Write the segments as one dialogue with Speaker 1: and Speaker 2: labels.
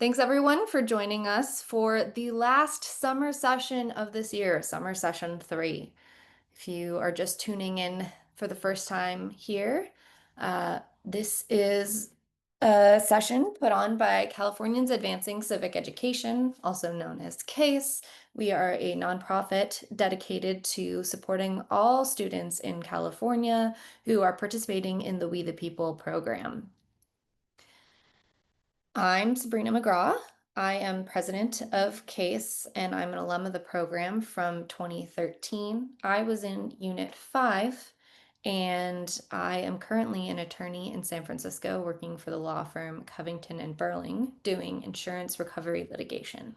Speaker 1: Thanks everyone for joining us for the last summer session of this year, summer session 3. If you are just tuning in for the first time here, this is a session put on by Californians Advancing Civic Education, also known as CACE. We are a nonprofit dedicated to supporting all students in California who are participating in the We the People program. I'm Sabrina McGraw. I am president of CASE and I'm an alum of the program from 2013. I was in Unit 5 and I am currently an attorney in San Francisco working for the law firm Covington and Burling doing insurance recovery litigation.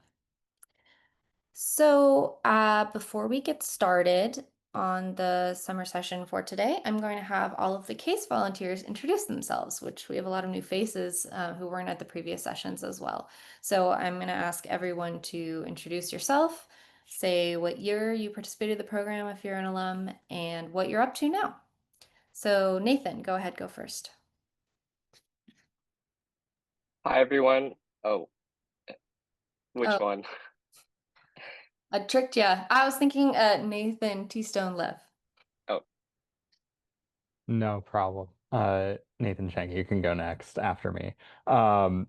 Speaker 1: Before we get started on the summer session for today, I'm going to have all of the CASE volunteers introduce themselves, which we have a lot of new faces who weren't at the previous sessions as well. So I'm going to ask everyone to introduce yourself, say what year you participated in the program if you're an alum, and what you're up to now. So Nathan, go ahead, go first.
Speaker 2: Hi everyone. Oh, which
Speaker 1: Oh,
Speaker 2: one?
Speaker 1: I tricked you. I was thinking Nathan T-Stone Lev.
Speaker 2: Oh,
Speaker 3: No problem. Nathan Chang, you can go next after me. Um,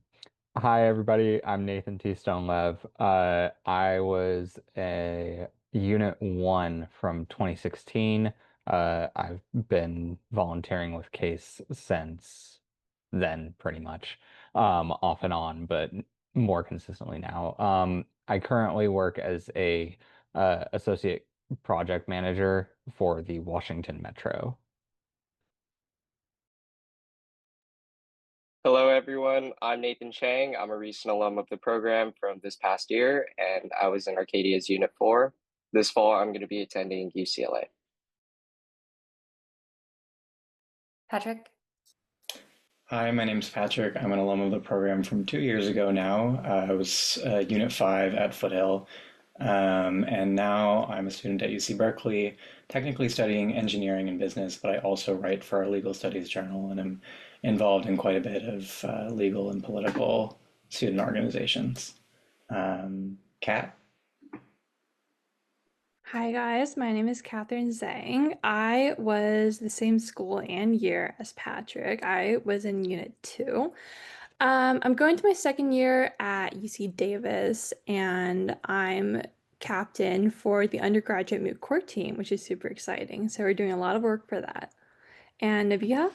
Speaker 3: Hi everybody, I'm Nathan T. Stonelev. I was a Unit 1 from 2016. I've been volunteering with CASE since then, pretty much, off and on, but more consistently now. I currently work as a associate project manager for the Washington Metro.
Speaker 2: hello everyone. I'm Nathan Chang. I'm a recent alum of the program from this past year, and I was in Arcadia's Unit 4. This fall, I'm going to be attending UCLA.
Speaker 1: Patrick?
Speaker 4: Hi, my name's Patrick. I'm an alum of the program from 2 years ago now. I was Unit 5 at Foothill, and now I'm a student at UC Berkeley, technically studying engineering and business, but I also write for our legal studies journal, and I'm involved in quite a bit of legal and political student organizations. Kat?
Speaker 5: Hi guys, my name is Catherine Zhang. I was the same school and year as Patrick. I was in Unit 2. I'm going to my second year at UC Davis, and I'm captain for the undergraduate moot court team, which is super exciting. So we're doing a lot of work for that. And Nabiha?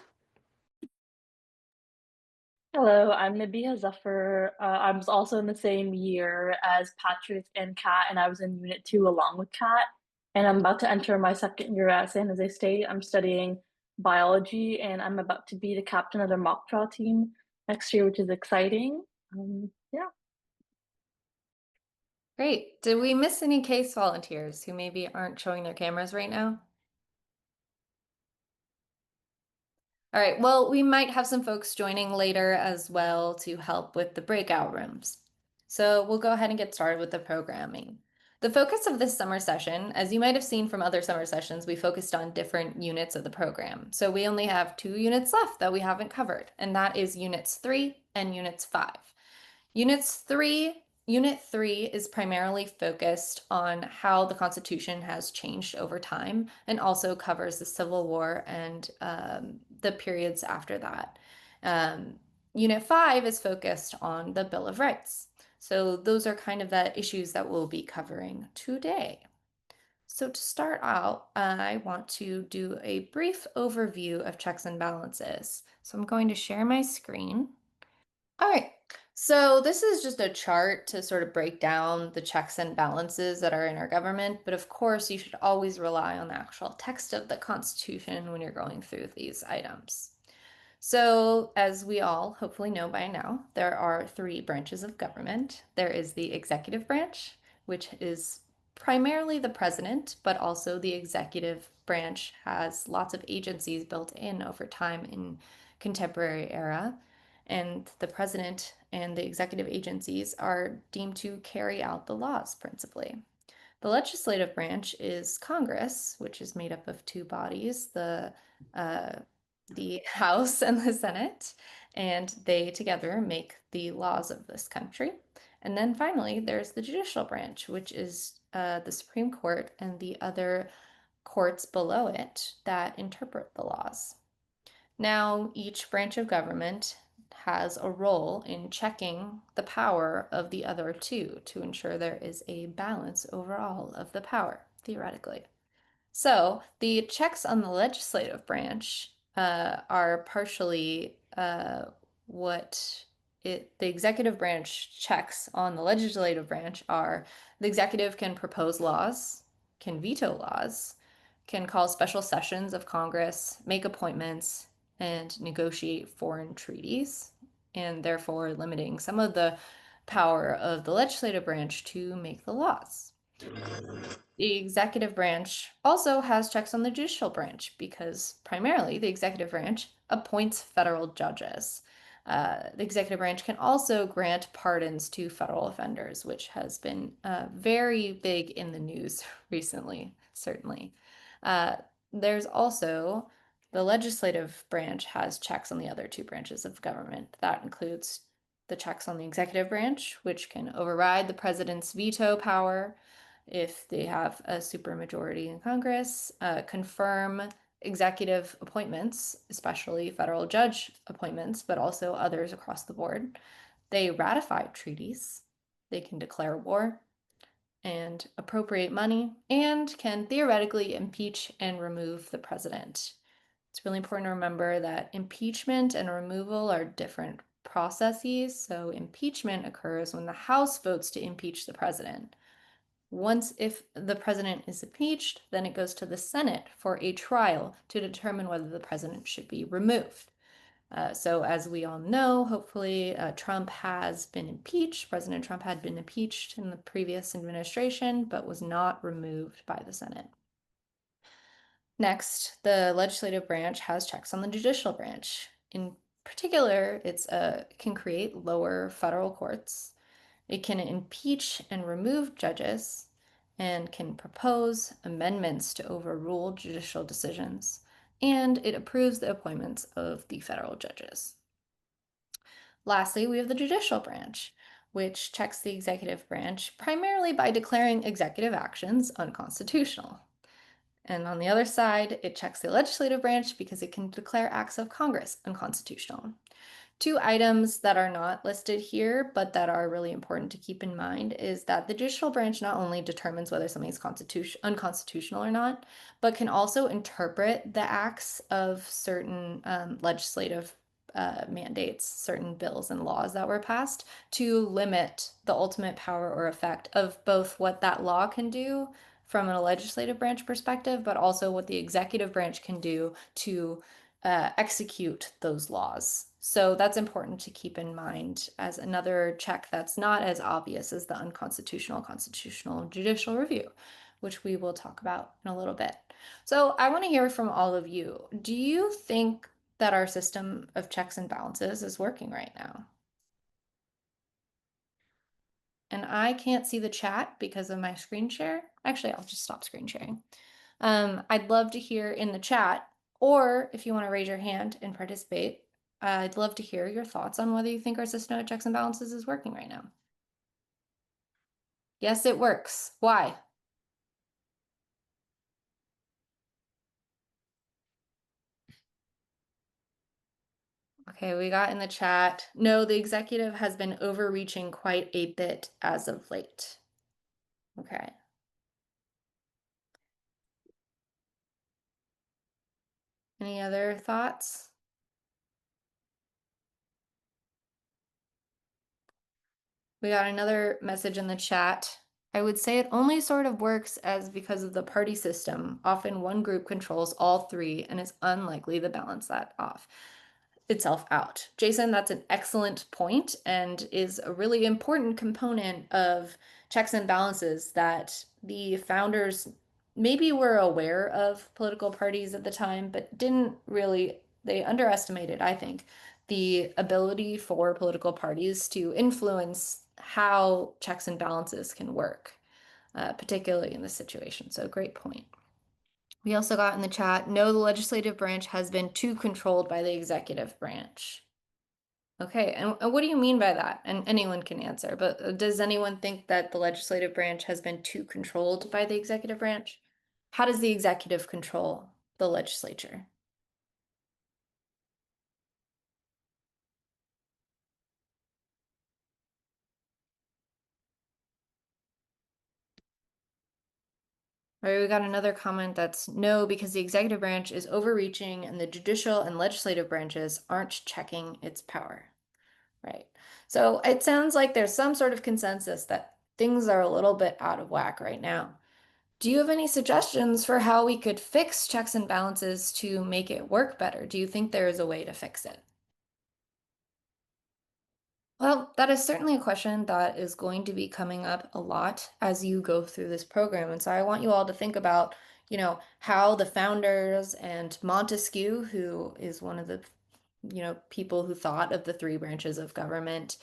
Speaker 6: Hello, I'm Nabiha Zafar. I was also in the same year as Patrick and Kat, and I was in Unit 2 along with Kat. And I'm about to enter my second year at San Jose State. I'm studying biology, and I'm about to be the captain of the mock trial team next year, which is exciting. Yeah.
Speaker 1: Great. Did we miss any CASE volunteers who maybe aren't showing their cameras right now? All right, well, we might have some folks joining later as well to help with the breakout rooms. So we'll go ahead and get started with the programming. The focus of this summer session, as you might have seen from other summer sessions, we focused on different units of the program. So we only have 2 units left that we haven't covered, and that is Units 3 and Units 5. Unit 3 is primarily focused on how the Constitution has changed over time and also covers the Civil War and the periods after that. Unit 5 is focused on the Bill of Rights. So those are kind of the issues that we'll be covering today. So to start out, I want to do a brief overview of checks and balances. So I'm going to share my screen. All right, so this is just a chart to sort of break down the checks and balances that are in our government, but of course you should always rely on the actual text of the Constitution when you're going through these items. So, as we all hopefully know by now, there are 3 branches of government. There is the executive branch, which is primarily the president, but also the executive branch has lots of agencies built in over time in contemporary era. And the president and the executive agencies are deemed to carry out the laws principally. The legislative branch is Congress, which is made up of 2 bodies, the House and the Senate. and they together make the laws of this country. And then finally, there's the judicial branch, which is the Supreme Court and the other courts below it that interpret the laws. Now, each branch of government has a role in checking the power of the other two to ensure there is a balance overall of the power, theoretically. So the checks on the legislative branch are partially what the executive branch checks on the legislative branch are the executive can propose laws, can veto laws, can call special sessions of Congress, make appointments, and negotiate foreign treaties, and therefore limiting some of the power of the legislative branch to make the laws. The executive branch also has checks on the judicial branch because primarily the executive branch appoints federal judges. The executive branch can also grant pardons to federal offenders, which has been very big in the news recently, certainly. There's also the legislative branch has checks on the other two branches of government. That includes the checks on the executive branch, which can override the president's veto power if they have a supermajority in Congress, confirm executive appointments, especially federal judge appointments, but also others across the board. They ratify treaties, they can declare war and appropriate money, and can theoretically impeach and remove the president. It's really important to remember that impeachment and removal are different processes. So, impeachment occurs when the House votes to impeach the president. Once, if the president is impeached, then it goes to the Senate for a trial to determine whether the president should be removed. So, as we all know, hopefully, Trump has been impeached. President Trump had been impeached in the previous administration, but was not removed by the Senate. Next, the legislative branch has checks on the judicial branch. In particular, it can create lower federal courts. It can impeach and remove judges and can propose amendments to overrule judicial decisions, and it approves the appointments of the federal judges. Lastly, we have the judicial branch, which checks the executive branch primarily by declaring executive actions unconstitutional. And on the other side, it checks the legislative branch because it can declare acts of Congress unconstitutional. Two items that are not listed here, but that are really important to keep in mind, is that the judicial branch not only determines whether something is unconstitutional or not, but can also interpret the acts of certain legislative mandates, certain bills and laws that were passed to limit the ultimate power or effect of both what that law can do from a legislative branch perspective, but also what the executive branch can do to execute those laws. So that's important to keep in mind as another check that's not as obvious as the unconstitutional constitutional judicial review, which we will talk about in a little bit. So I want to hear from all of you. Do you think that our system of checks and balances is working right now? And I can't see the chat because of my screen share. Actually, I'll just stop screen sharing. I'd love to hear in the chat, or if you want to raise your hand and participate, I'd love to hear your thoughts on whether you think our system of checks and balances is working right now. Yes, it works. Why? Okay, we got in the chat. No, the executive has been overreaching quite a bit as of late. Okay. Any other thoughts? We got another message in the chat. I would say it only sort of works as because of the party system. Often one group controls all three and is unlikely to balance that off itself out. Jason, that's an excellent point and is a really important component of checks and balances that the founders maybe were aware of political parties at the time, but didn't really, they underestimated, I think, the ability for political parties to influence how checks and balances can work, particularly in this situation. So, great point. We also got in the chat, no, the legislative branch has been too controlled by the executive branch. Okay, and what do you mean by that? And anyone can answer, but does anyone think that the legislative branch has been too controlled by the executive branch? How does the executive control the legislature? All right, we got another comment that's no, because the executive branch is overreaching and the judicial and legislative branches aren't checking its power. Right. So it sounds like there's some sort of consensus that things are a little bit out of whack right now. Do you have any suggestions for how we could fix checks and balances to make it work better? Do you think there is a way to fix it? Well, that is certainly a question that is going to be coming up a lot as you go through this program. And so I want you all to think about, how the founders and Montesquieu, who is one of the, people who thought of the three branches of government,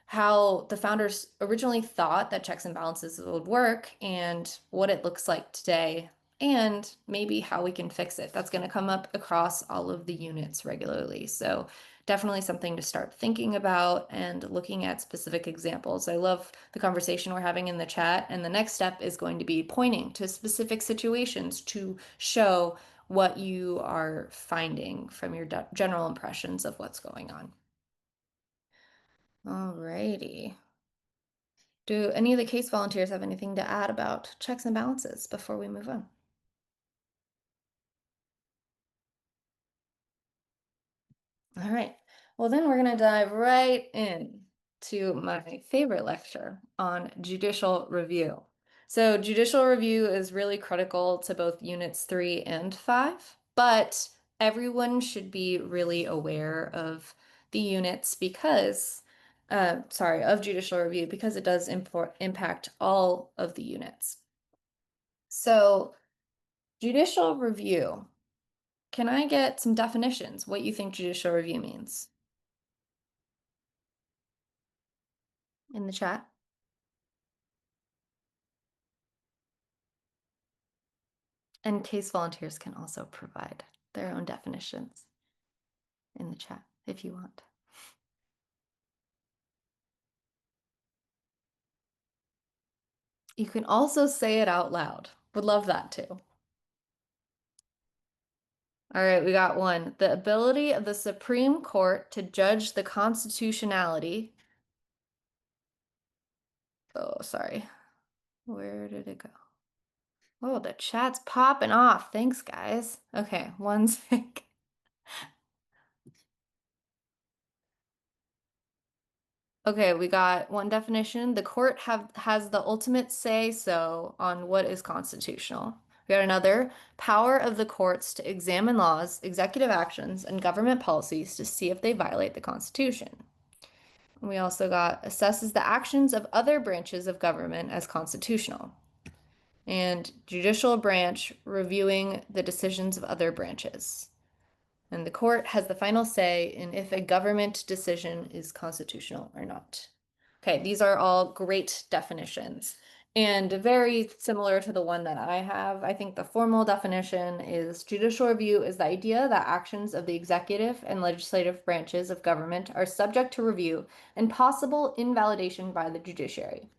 Speaker 1: how the founders originally thought that checks and balances would work and what it looks like today, and maybe how we can fix it. That's going to come up across all of the units regularly. So definitely something to start thinking about and looking at specific examples. I love the conversation we're having in the chat, and the next step is going to be pointing to specific situations to show what you are finding from your general impressions of what's going on. Alrighty. Do any of the CACE volunteers have anything to add about checks and balances before we move on? All right. Well, then we're going to dive right in to my favorite lecture on judicial review. So judicial review is really critical to both units 3 and 5, but everyone should be really aware of the units because, of judicial review because it does impact all of the units. So judicial review. Can I get some definitions? What you think judicial review means in the chat? And CASE volunteers can also provide their own definitions in the chat if you want. You can also say it out loud. Would love that too. All right, we got one. The ability of the Supreme Court to judge the constitutionality. Oh, sorry. Where did it go? Oh, the chat's popping off. Thanks, guys. Okay, one sec. Okay, we got one definition. The court has the ultimate say-so on what is constitutional. We got another, power of the courts to examine laws, executive actions, and government policies to see if they violate the Constitution. We also got assesses the actions of other branches of government as constitutional. And judicial branch reviewing the decisions of other branches. And the court has the final say in if a government decision is constitutional or not. Okay, these are all great definitions and very similar to the one that I have. I think the formal definition is judicial review is the idea that actions of the executive and legislative branches of government are subject to review and possible invalidation by the judiciary.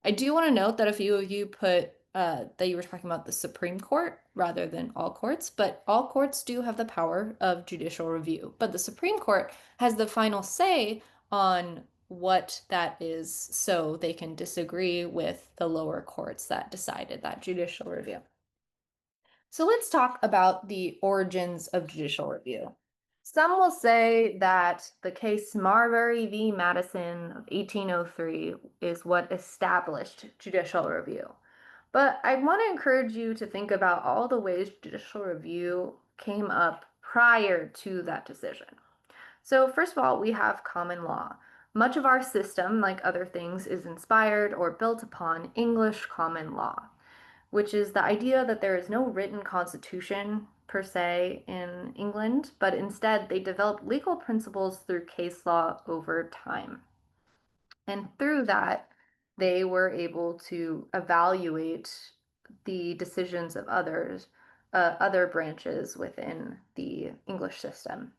Speaker 1: I do want to note that a few of you put that you were talking about the Supreme Court rather than all courts, but all courts do have the power of judicial review. But the Supreme Court has the final say on what that is, so they can disagree with the lower courts that decided that judicial review. So let's talk about the origins of judicial review. Some will say that the case Marbury v. Madison of 1803 is what established judicial review. But I want to encourage you to think about all the ways judicial review came up prior to that decision. So first of all, we have common law. Much of our system, like other things, is inspired or built upon English common law, which is the idea that there is no written constitution per se in England, but instead they developed legal principles through case law over time. And through that, they were able to evaluate the decisions of other branches within the English system.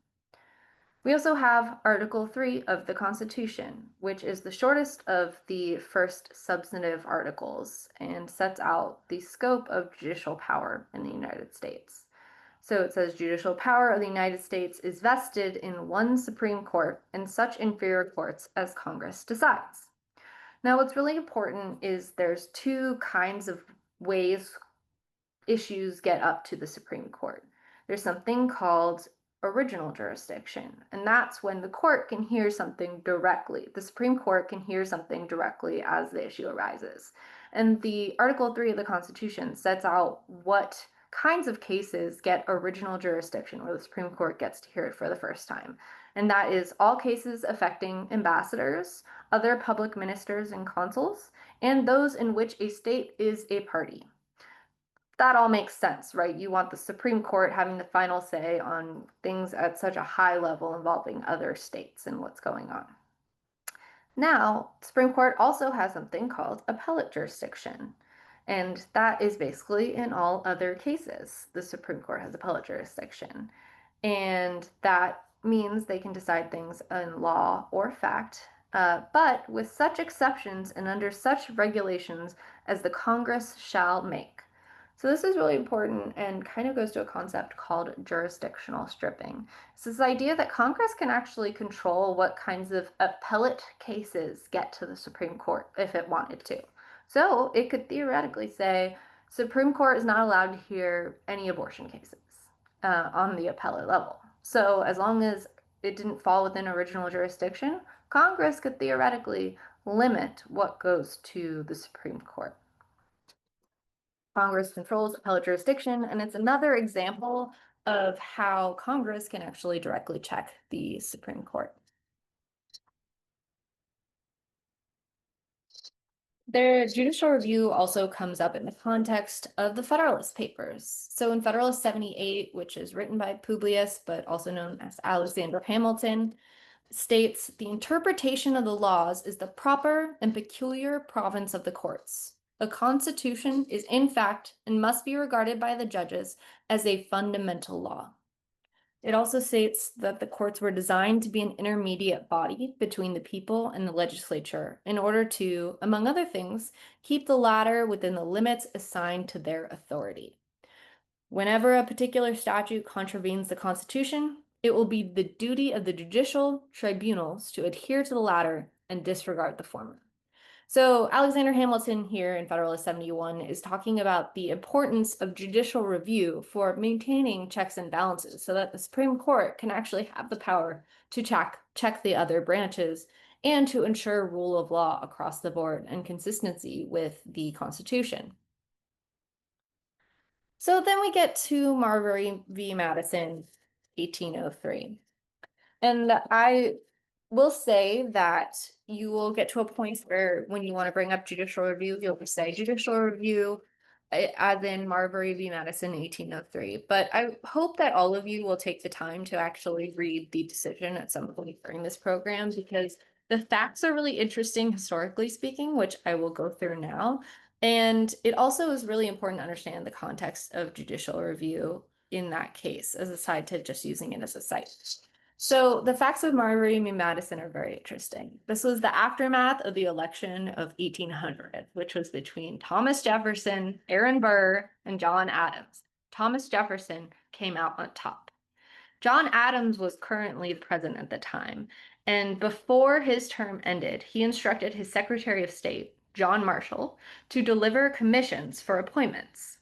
Speaker 1: We also have Article 3 of the Constitution, which is the shortest of the first substantive articles and sets out the scope of judicial power in the United States. So it says judicial power of the United States is vested in one Supreme Court and such inferior courts as Congress decides. Now, what's really important is there's two kinds of ways issues get up to the Supreme Court. There's something called original jurisdiction, and that's when the court can hear something directly. The Supreme Court can hear something directly as the issue arises. And the Article 3 of the Constitution sets out what kinds of cases get original jurisdiction, where the Supreme Court gets to hear it for the first time. And that is all cases affecting ambassadors, other public ministers and consuls, and those in which a state is a party. That all makes sense, right? You want the Supreme Court having the final say on things at such a high level involving other states and what's going on. Now, the Supreme Court also has something called appellate jurisdiction, and that is basically in all other cases. The Supreme Court has appellate jurisdiction, and that means they can decide things in law or fact, but with such exceptions and under such regulations as the Congress shall make. So this is really important and kind of goes to a concept called jurisdictional stripping. It's this idea that Congress can actually control what kinds of appellate cases get to the Supreme Court if it wanted to. So it could theoretically say, Supreme Court is not allowed to hear any abortion cases on the appellate level. So as long as it didn't fall within original jurisdiction, Congress could theoretically limit what goes to the Supreme Court. Congress controls appellate jurisdiction, and it's another example of how Congress can actually directly check the Supreme Court. Their judicial review also comes up in the context of the Federalist Papers. So in Federalist 78, which is written by Publius, but also known as Alexander Hamilton, states the interpretation of the laws is the proper and peculiar province of the courts. A constitution is in fact and must be regarded by the judges as a fundamental law. It also states that the courts were designed to be an intermediate body between the people and the legislature in order to, among other things, keep the latter within the limits assigned to their authority. Whenever a particular statute contravenes the Constitution, it will be the duty of the judicial tribunals to adhere to the latter and disregard the former. So Alexander Hamilton here in Federalist 71 is talking about the importance of judicial review for maintaining checks and balances so that the Supreme Court can actually have the power to check the other branches and to ensure rule of law across the board and consistency with the Constitution. So then we get to Marbury v. Madison, 1803. And I will say that you will get to a point where when you want to bring up judicial review, you'll just say judicial review, as in Marbury v. Madison, 1803. But I hope that all of you will take the time to actually read the decision at some point during this program, because the facts are really interesting, historically speaking, which I will go through now. And it also is really important to understand the context of judicial review in that case, as a side to just using it as a site. So the facts of Marbury v. Madison are very interesting. This was the aftermath of the election of 1800, which was between Thomas Jefferson, Aaron Burr, and John Adams. Thomas Jefferson came out on top. John Adams was currently the president at the time, and before his term ended, he instructed his Secretary of State, John Marshall, to deliver commissions for appointments.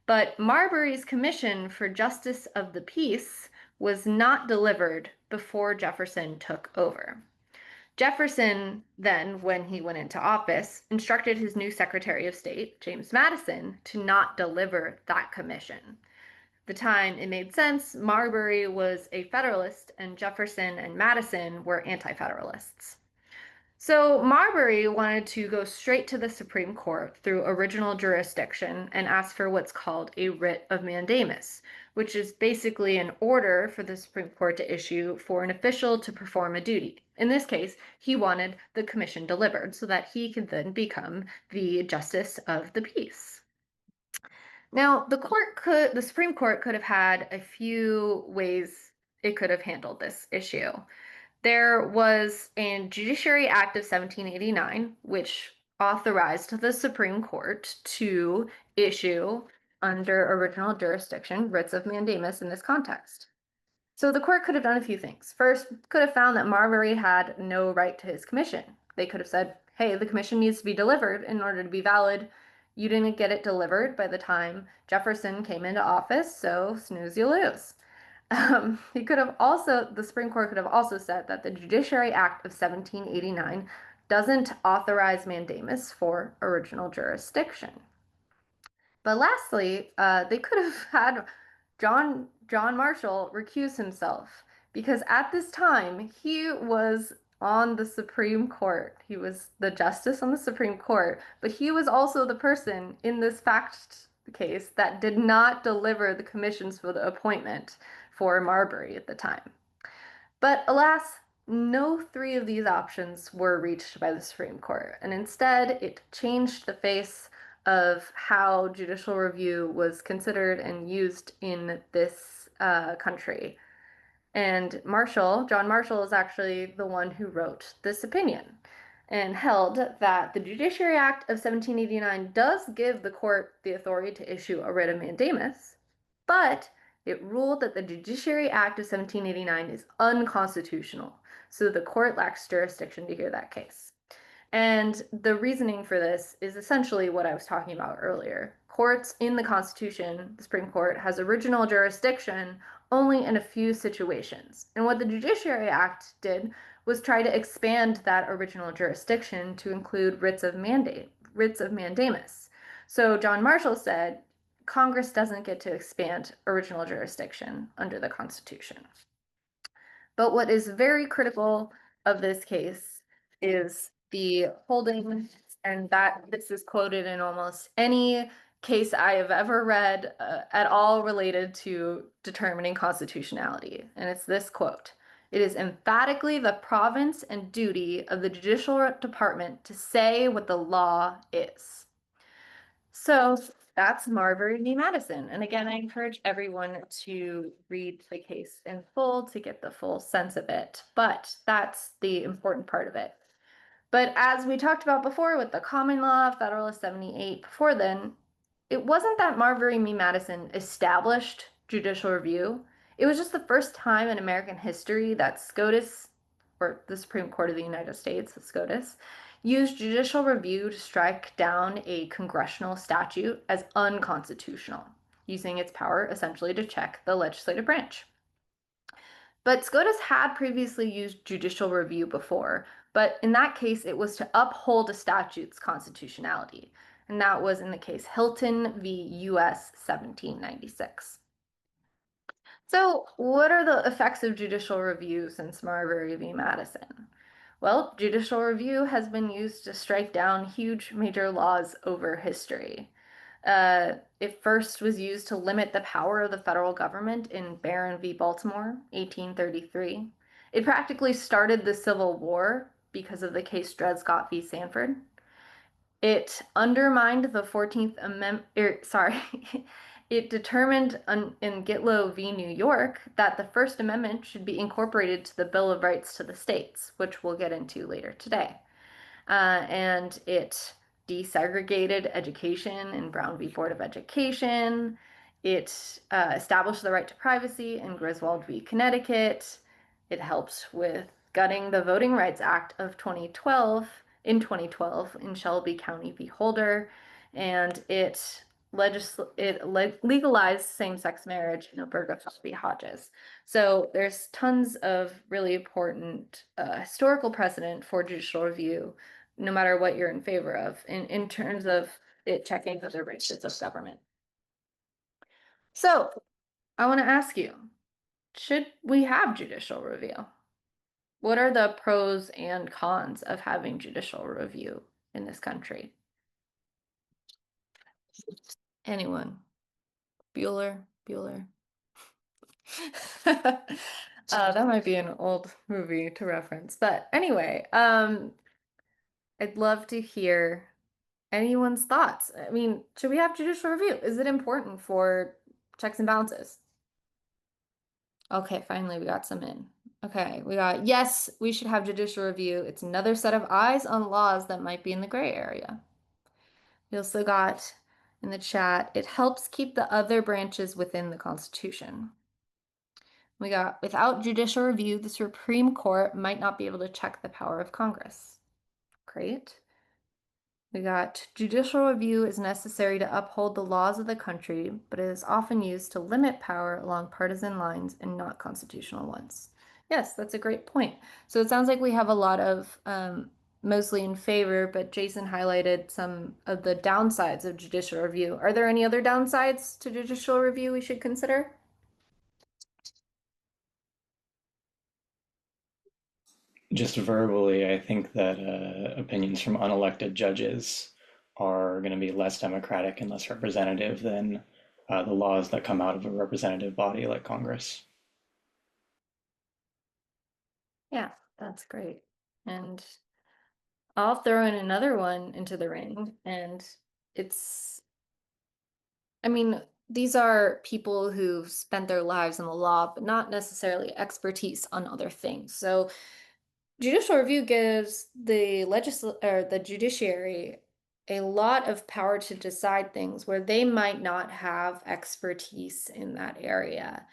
Speaker 1: But Marbury's commission for Justice of the Peace was not delivered before Jefferson took over. Jefferson then, when he went into office, instructed his new Secretary of State, James Madison, to not deliver that commission. At the time it made sense, Marbury was a Federalist and Jefferson and Madison were anti-Federalists. So Marbury wanted to go straight to the Supreme Court through original jurisdiction and ask for what's called a writ of mandamus, which is basically an order for the Supreme Court to issue for an official to perform a duty. In this case, he wanted the commission delivered so that he could then become the justice of the peace. Now, the Supreme Court could have had a few ways it could have handled this issue. There was a Judiciary Act of 1789, which authorized the Supreme Court to issue, under original jurisdiction, writs of mandamus in this context. So the court could have done a few things. First, could have found that Marbury had no right to his commission. They could have said, hey, the commission needs to be delivered in order to be valid. You didn't get it delivered by the time Jefferson came into office, so snooze, you lose. The Supreme Court could have also said that the Judiciary Act of 1789 doesn't authorize mandamus for original jurisdiction. But lastly, they could have had John Marshall recuse himself because at this time he was on the Supreme Court. He was the justice on the Supreme Court, but he was also the person in this fact case that did not deliver the commissions for the appointment for Marbury at the time. But alas, no three of these options were reached by the Supreme Court, and instead it changed the face of how judicial review was considered and used in this country. And John Marshall, is actually the one who wrote this opinion and held that the Judiciary Act of 1789 does give the court the authority to issue a writ of mandamus, but it ruled that the Judiciary Act of 1789 is unconstitutional, so the court lacks jurisdiction to hear that case. And the reasoning for this is essentially what I was talking about earlier. Courts in the Constitution, the Supreme Court, has original jurisdiction only in a few situations. And what the Judiciary Act did was try to expand that original jurisdiction to include writs of mandamus. So John Marshall said, Congress doesn't get to expand original jurisdiction under the Constitution. But what is very critical of this case is the holding, and that this is quoted in almost any case I have ever read at all related to determining constitutionality. And it's this quote: "It is emphatically the province and duty of the judicial department to say what the law is." So that's Marbury v. Madison. And again, I encourage everyone to read the case in full to get the full sense of it. But that's the important part of it. But as we talked about before with the common law, Federalist 78, before then, it wasn't that Marbury v. Madison established judicial review. It was just the first time in American history that SCOTUS, or the Supreme Court of the United States, SCOTUS, used judicial review to strike down a congressional statute as unconstitutional, using its power essentially to check the legislative branch. But SCOTUS had previously used judicial review before, but in that case, it was to uphold a statute's constitutionality. And that was in the case Hilton v. U.S. 1796. So what are the effects of judicial review since Marbury v. Madison? Well, judicial review has been used to strike down huge major laws over history. It first was used to limit the power of the federal government in Barron v. Baltimore, 1833. It practically started the Civil War because of the case Dred Scott v. Sanford. It undermined the 14th Amendment, it determined in Gitlow v. New York that the First Amendment should be incorporated to the Bill of Rights to the states, which we'll get into later today. And it desegregated education in Brown v. Board of Education. It established the right to privacy in Griswold v. Connecticut. It helped with gutting the Voting Rights Act of 2012 in Shelby County v. Holder, and it legalized same-sex marriage in Obergefell v. Hodges. So there's tons of really important historical precedent for judicial review, no matter what you're in favor of, in terms of it checking other branches of government. So I want to ask you, should we have judicial review? What are the pros and cons of having judicial review in this country? Anyone? Bueller? That might be an old movie to reference. But anyway, I'd love to hear anyone's thoughts. I mean, should we have judicial review? Is it important for checks and balances? Okay, finally we got some in. Okay, we got yes, we should have judicial review. It's another set of eyes on laws that might be in the gray area. We also got in the chat, it helps keep the other branches within the Constitution. We got without judicial review, the Supreme Court might not be able to check the power of Congress. Great. We got judicial review is necessary to uphold the laws of the country, but it is often used to limit power along partisan lines and not constitutional ones. Yes, that's a great point. So it sounds like we have a lot of mostly in favor, but Jason highlighted some of the downsides of judicial review. Are there any other downsides to judicial review we should consider?
Speaker 4: Just verbally, I think that opinions from unelected judges are going to be less democratic and less representative than the laws that come out of a representative body like Congress.
Speaker 1: Yeah, that's great. And I'll throw in another one into the ring, and it's, I mean, these are people who've spent their lives in the law, but not necessarily expertise on other things. So judicial review gives the judiciary a lot of power to decide things where they might not have expertise in that area.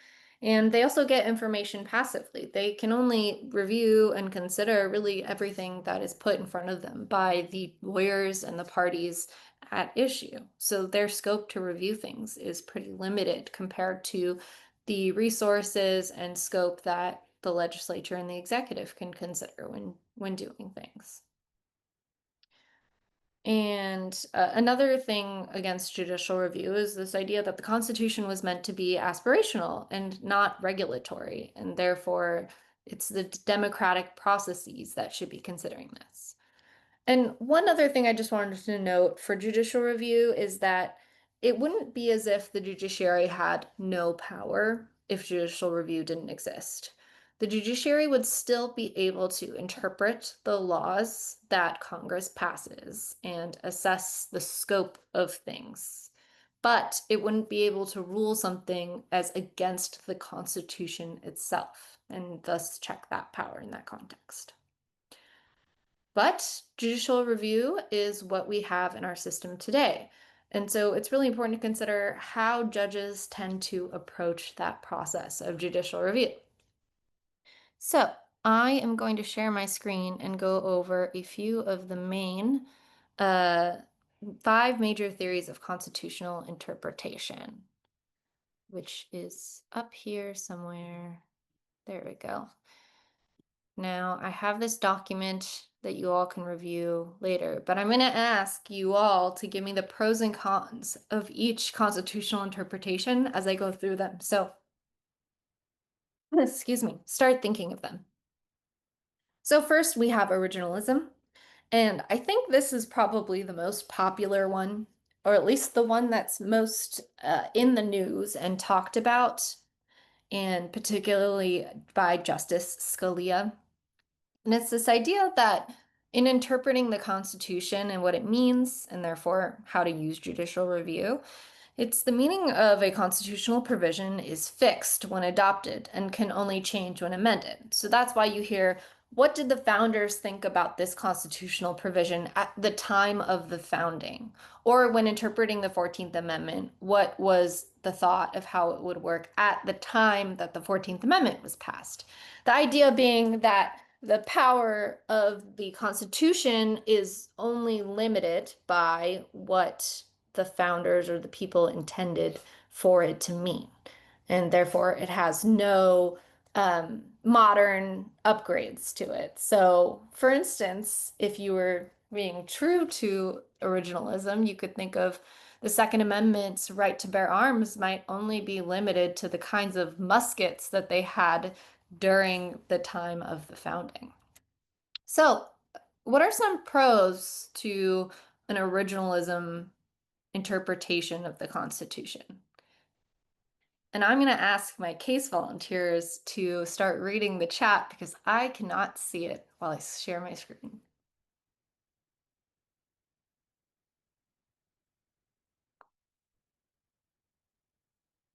Speaker 1: And they also get information passively. They can only review and consider really everything that is put in front of them by the lawyers and the parties at issue. So their scope to review things is pretty limited compared to the resources and scope that the legislature and the executive can consider when doing things. And another thing against judicial review is this idea that the Constitution was meant to be aspirational and not regulatory, and therefore it's the democratic processes that should be considering this. And one other thing I just wanted to note for judicial review is that it wouldn't be as if the judiciary had no power if judicial review didn't exist. The judiciary would still be able to interpret the laws that Congress passes and assess the scope of things, but it wouldn't be able to rule something as against the Constitution itself and thus check that power in that context. But judicial review is what we have in our system today. And so it's really important to consider how judges tend to approach that process of judicial review. So I am going to share my screen and go over a few of the main uh, 5 major theories of constitutional interpretation, which is up here somewhere. There we go. Now, I have this document that you all can review later, but I'm going to ask you all to give me the pros and cons of each constitutional interpretation as I go through them. So, excuse me, start thinking of them. So first we have originalism, and I think this is probably the most popular one, or at least the one that's most in the news and talked about, and particularly by Justice Scalia. And it's this idea that in interpreting the Constitution and what it means, and therefore how to use judicial review, it's the meaning of a constitutional provision is fixed when adopted and can only change when amended. So that's why you hear, what did the founders think about this constitutional provision at the time of the founding? Or when interpreting the 14th Amendment, what was the thought of how it would work at the time that the 14th Amendment was passed? The idea being that the power of the Constitution is only limited by what the founders or the people intended for it to mean. And therefore, it has no modern upgrades to it. So, for instance, if you were being true to originalism, you could think of the Second Amendment's right to bear arms might only be limited to the kinds of muskets that they had during the time of the founding. So, what are some pros to an originalism interpretation of the Constitution? And I'm going to ask my CACE volunteers to start reading the chat because I cannot see it while I share my screen.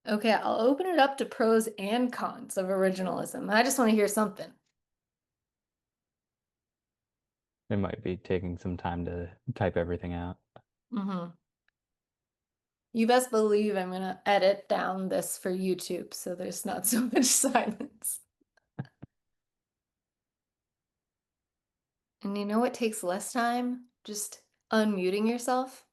Speaker 1: Okay, I'll open it up to pros and cons of originalism. I just want to hear something.
Speaker 3: It might be taking some time to type everything out.
Speaker 1: Hmm. You best believe I'm gonna edit down this for YouTube so there's not so much silence. And you know what takes less time? Just unmuting yourself.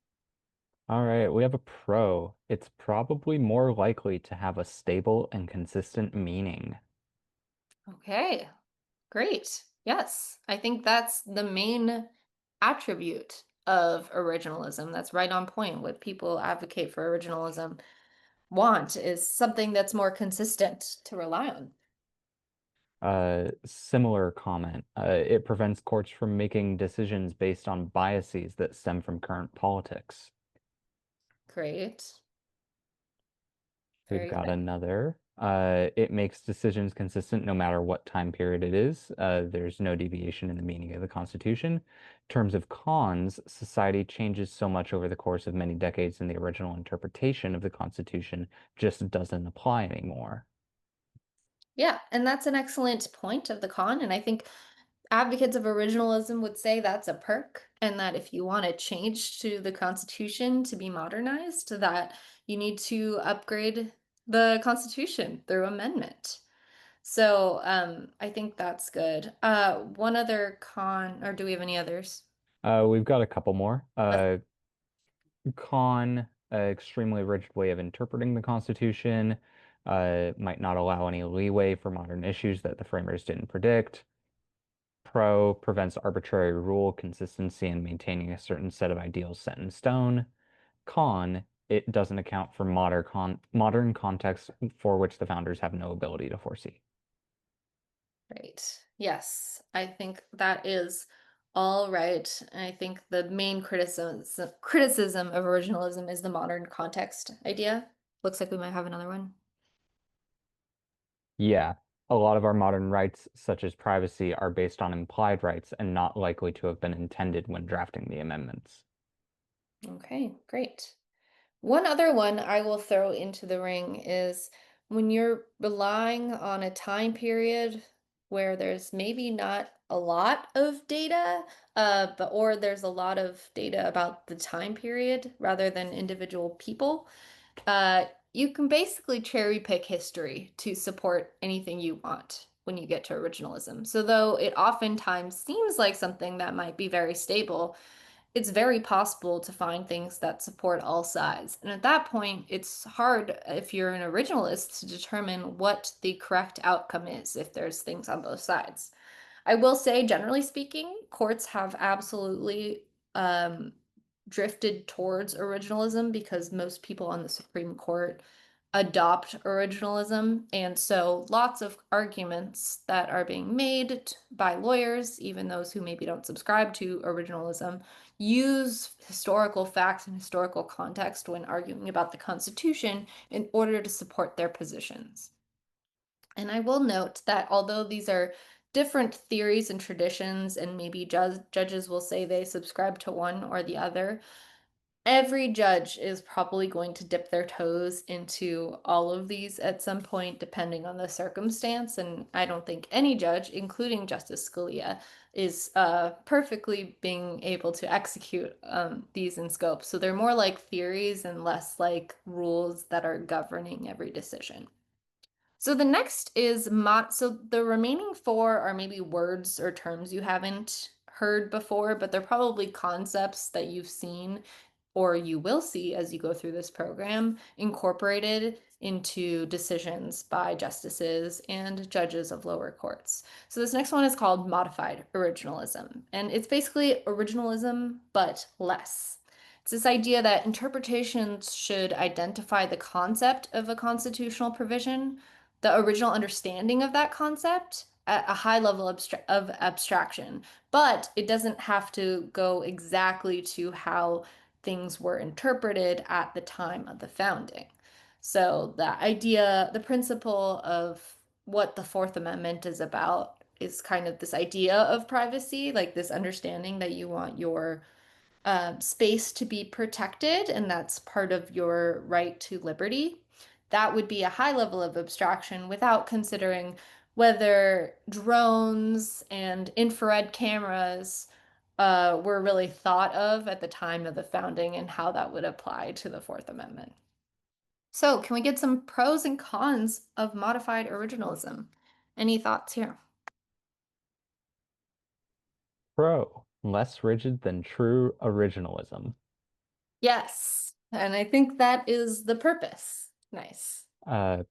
Speaker 3: All right, we have a pro. It's probably more likely to have a stable and consistent meaning.
Speaker 1: Okay, great. Yes, I think that's the main attribute of originalism. That's right on point. What people advocate for originalism want is something that's more consistent to rely on.
Speaker 3: Similar comment. It prevents courts from making decisions based on biases that stem from current politics.
Speaker 1: Great.
Speaker 3: We've
Speaker 1: Very
Speaker 3: got
Speaker 1: good.
Speaker 3: another. It makes decisions consistent no matter what time period it is. There's no deviation in the meaning of the Constitution. In terms of cons, society changes so much over the course of many decades, and the original interpretation of the Constitution just doesn't apply anymore.
Speaker 1: Yeah, and that's an excellent point of the con. And I think advocates of originalism would say that's a perk, and that if you want to change to the Constitution to be modernized, that you need to upgrade the Constitution through amendment. So I think that's good. One other con, or do we have any others?
Speaker 3: We've got a couple more.
Speaker 1: Let's,
Speaker 3: Con, extremely rigid way of interpreting the Constitution, might not allow any leeway for modern issues that the framers didn't predict. Pro, prevents arbitrary rule, consistency, and maintaining a certain set of ideals set in stone. Con, it doesn't account for modern contexts for which the founders have no ability to foresee.
Speaker 1: right. Yes, I think that is all right. And I think the main criticism of originalism is the modern context idea. Looks like we might have another one.
Speaker 3: Yeah, a lot of our modern rights, such as privacy, are based on implied rights and not likely to have been intended when drafting the amendments.
Speaker 1: Okay, great. One other one I will throw into the ring is when you're relying on a time period where there's maybe not a lot of data, but or there's a lot of data about the time period rather than individual people, you can basically cherry pick history to support anything you want when you get to originalism. So though it oftentimes seems like something that might be very stable, it's very possible to find things that support all sides. And at that point, it's hard if you're an originalist to determine what the correct outcome is if there's things on both sides. I will say, generally speaking, courts have absolutely um, drifted towards originalism because most people on the Supreme Court adopt originalism. And so lots of arguments that are being made by lawyers, even those who maybe don't subscribe to originalism, use historical facts and historical context when arguing about the Constitution in order to support their positions. And I will note that although these are different theories and traditions, and maybe judges will say they subscribe to one or the other, every judge is probably going to dip their toes into all of these at some point, depending on the circumstance. And I don't think any judge, including Justice Scalia, is perfectly being able to execute these in scope. So they're more like theories and less like rules that are governing every decision. So the next is so the remaining four are maybe words or terms you haven't heard before, but they're probably concepts that you've seen or you will see as you go through this program incorporated into decisions by justices and judges of lower courts. So this next one is called modified originalism, and it's basically originalism but less. It's this idea that interpretations should identify the concept of a constitutional provision, the original understanding of that concept at a high level of abstraction, but it doesn't have to go exactly to how things were interpreted at the time of the founding. So the idea, the principle of what the Fourth Amendment is about is kind of this idea of privacy, like this understanding that you want your space to be protected, and that's part of your right to liberty. that would be a high level of abstraction without considering whether drones and infrared cameras were really thought of at the time of the founding and how that would apply to the Fourth Amendment. So, can we get some pros and cons of modified originalism? Any thoughts here?
Speaker 3: Pro, less rigid than true originalism.
Speaker 1: Yes, and I think that is the purpose. Nice.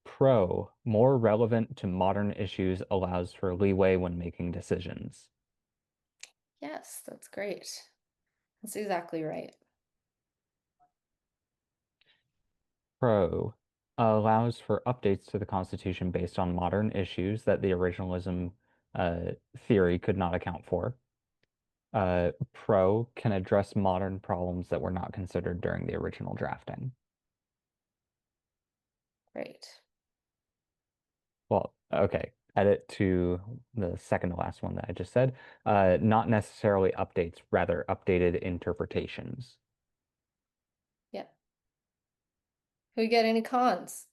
Speaker 3: Pro, more relevant to modern issues, allows for leeway when making decisions.
Speaker 1: Yes, that's great. That's exactly right.
Speaker 3: Pro, allows for updates to the Constitution based on modern issues that the originalism theory could not account for. Pro can address modern problems that were not considered during the original drafting.
Speaker 1: Great.
Speaker 3: Well, okay. Edit to the second to last one that I just said. Not necessarily updates, rather updated interpretations.
Speaker 1: Yeah. Who get any cons?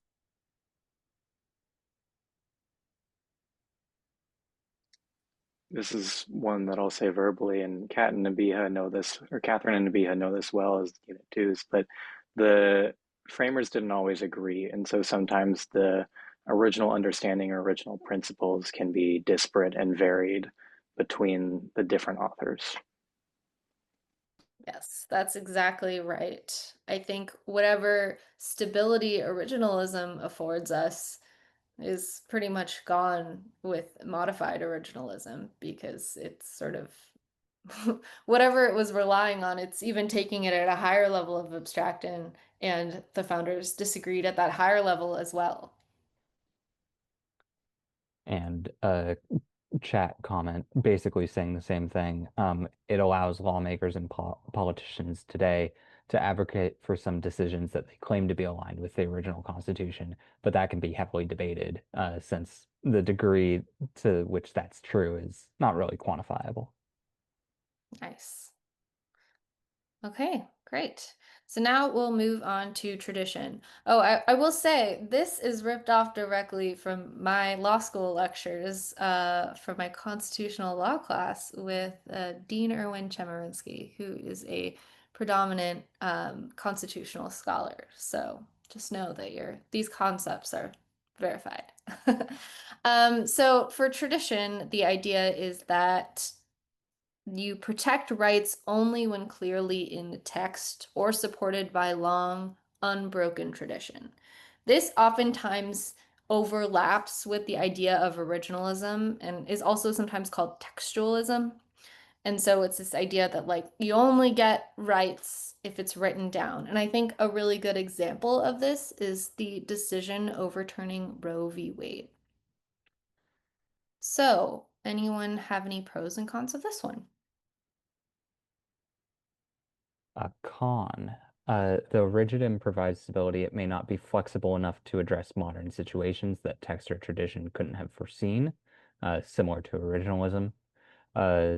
Speaker 4: This is one that I'll say verbally, and Kat and Nabiha know this, or Catherine and Nabiha know this well as Unit 2s, but the framers didn't always agree, and so sometimes the original understanding or original principles can be disparate and varied between the different authors.
Speaker 1: Yes, that's exactly right. I think whatever stability originalism affords us is pretty much gone with modified originalism because it's sort of whatever it was relying on, it's even taking it at a higher level of abstraction, and the founders disagreed at that higher level as well.
Speaker 3: And chat comment basically saying the same thing. It allows lawmakers and politicians today to advocate for some decisions that they claim to be aligned with the original Constitution, but that can be heavily debated since the degree to which that's true is not really quantifiable.
Speaker 1: Nice. Okay, great. So now we'll move on to tradition. Oh, I will say this is ripped off directly from my law school lectures from my constitutional law class with Dean Erwin Chemerinsky, who is a predominant constitutional scholar. So just know that these concepts are verified. So for tradition, the idea is that you protect rights only when clearly in the text or supported by long, unbroken tradition. This oftentimes overlaps with the idea of originalism and is also sometimes called textualism. And so it's this idea that like you only get rights if it's written down. And I think a really good example of this is the decision overturning Roe v. Wade. So, anyone have any pros and cons of this one?
Speaker 3: A con. Though rigid and provides stability, it may not be flexible enough to address modern situations that text or tradition couldn't have foreseen, similar to originalism.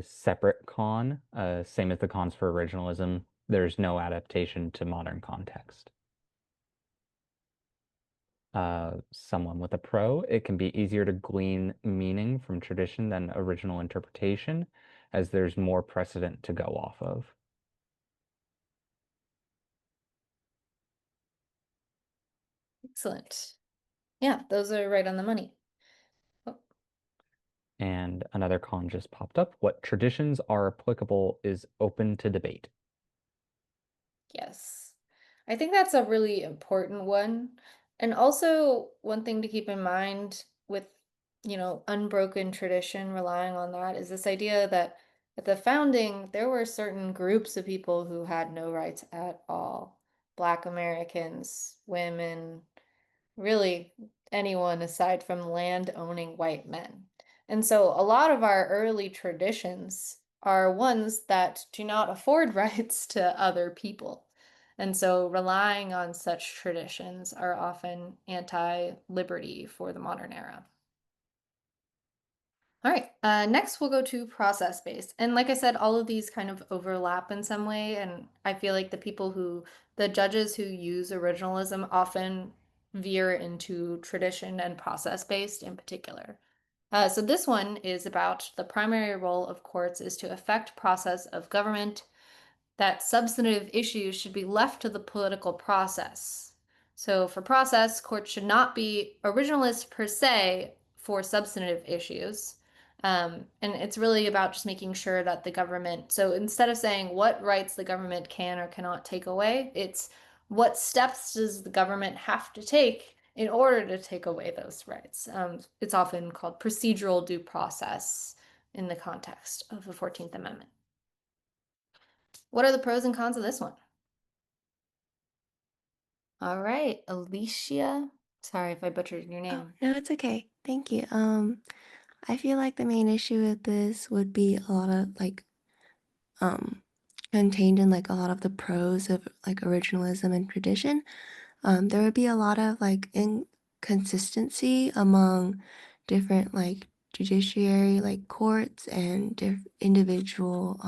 Speaker 3: Separate con, same as the cons for originalism, there's no adaptation to modern context. Someone with a pro, it can be easier to glean meaning from tradition than original interpretation, as there's more precedent to go off of.
Speaker 1: Excellent. Yeah, those are right on the money. Oh,
Speaker 3: And another con just popped up. What traditions are applicable is open to debate.
Speaker 1: yes. I think that's a really important one. And also one thing to keep in mind with, unbroken tradition, relying on that is this idea that at the founding, there were certain groups of people who had no rights at all. Black Americans, women, really anyone aside from land-owning white men. And so a lot of our early traditions are ones that do not afford rights to other people. And so relying on such traditions are often anti-liberty for the modern era. All right, next we'll go to process-based. And like I said, all of these kind of overlap in some way. And I feel like the judges who use originalism often veer into tradition and process-based in particular. So this one is about the primary role of courts is to affect process of government, that substantive issues should be left to the political process. So for process, courts should not be originalist per se for substantive issues. And it's really about just making sure that the government, so instead of saying what rights the government can or cannot take away, it's what steps does the government have to take in order to take away those rights. It's often called procedural due process in the context of the 14th Amendment. What are the pros and cons of this one? All right, Alicia. Sorry if I butchered your
Speaker 7: Oh,
Speaker 1: name.
Speaker 7: no, it's okay. Thank you. I feel like the main issue with this would be a lot of um contained in like a lot of the pros of like originalism and tradition. There would be a lot of like inconsistency among different like judiciary like courts and individual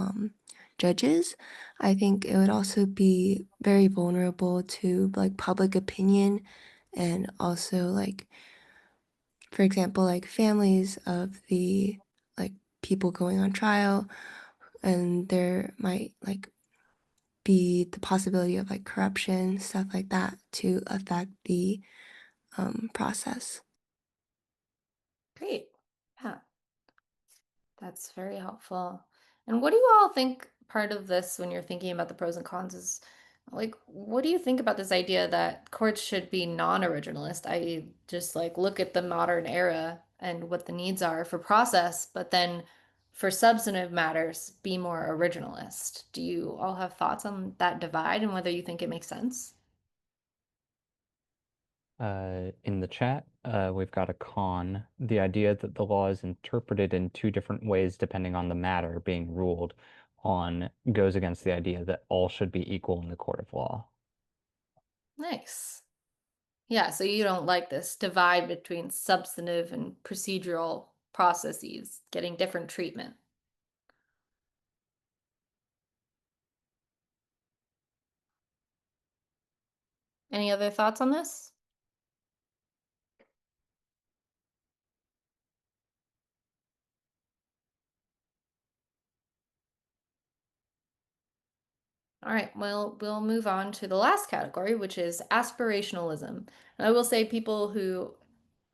Speaker 7: judges. I think it would also be very vulnerable to like public opinion and also like for example, like families of the like people going on trial, and there might like be the possibility of like corruption, stuff like that, to affect the process.
Speaker 1: Great. Yeah, that's very helpful. And what do you all think part of this when you're thinking about the pros and cons is like, what do you think about this idea that courts should be non-originalist, i.e., just like look at the modern era and what the needs are for process, but then for substantive matters, be more originalist? Do you all have thoughts on that divide and whether you think it makes sense?
Speaker 3: In the chat, we've got a con. The idea that the law is interpreted in two different ways depending on the matter being ruled on goes against the idea that all should be equal in the court of law.
Speaker 1: Nice. Yeah, so you don't like this divide between substantive and procedural processes getting different treatment. Any other thoughts on this? All right, well, we'll move on to the last category, which is aspirationalism. And I will say people who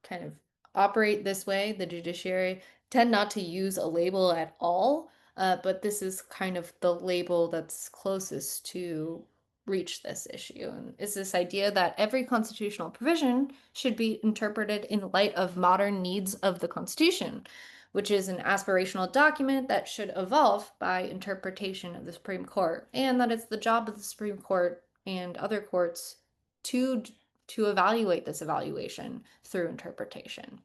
Speaker 1: kind of operate this way, the judiciary, tend not to use a label at all, but this is kind of the label that's closest to reach this issue. And it's this idea that every constitutional provision should be interpreted in light of modern needs of the Constitution, which is an aspirational document that should evolve by interpretation of the Supreme Court, and that it's the job of the Supreme Court and other courts to evaluate this evaluation through interpretation.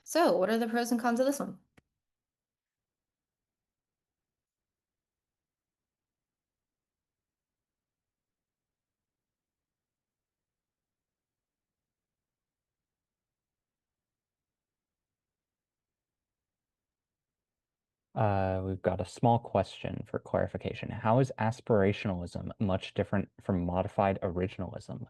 Speaker 1: So, what are the pros and cons of this one?
Speaker 3: We've got a small question for clarification. How is aspirationalism much different from modified originalism?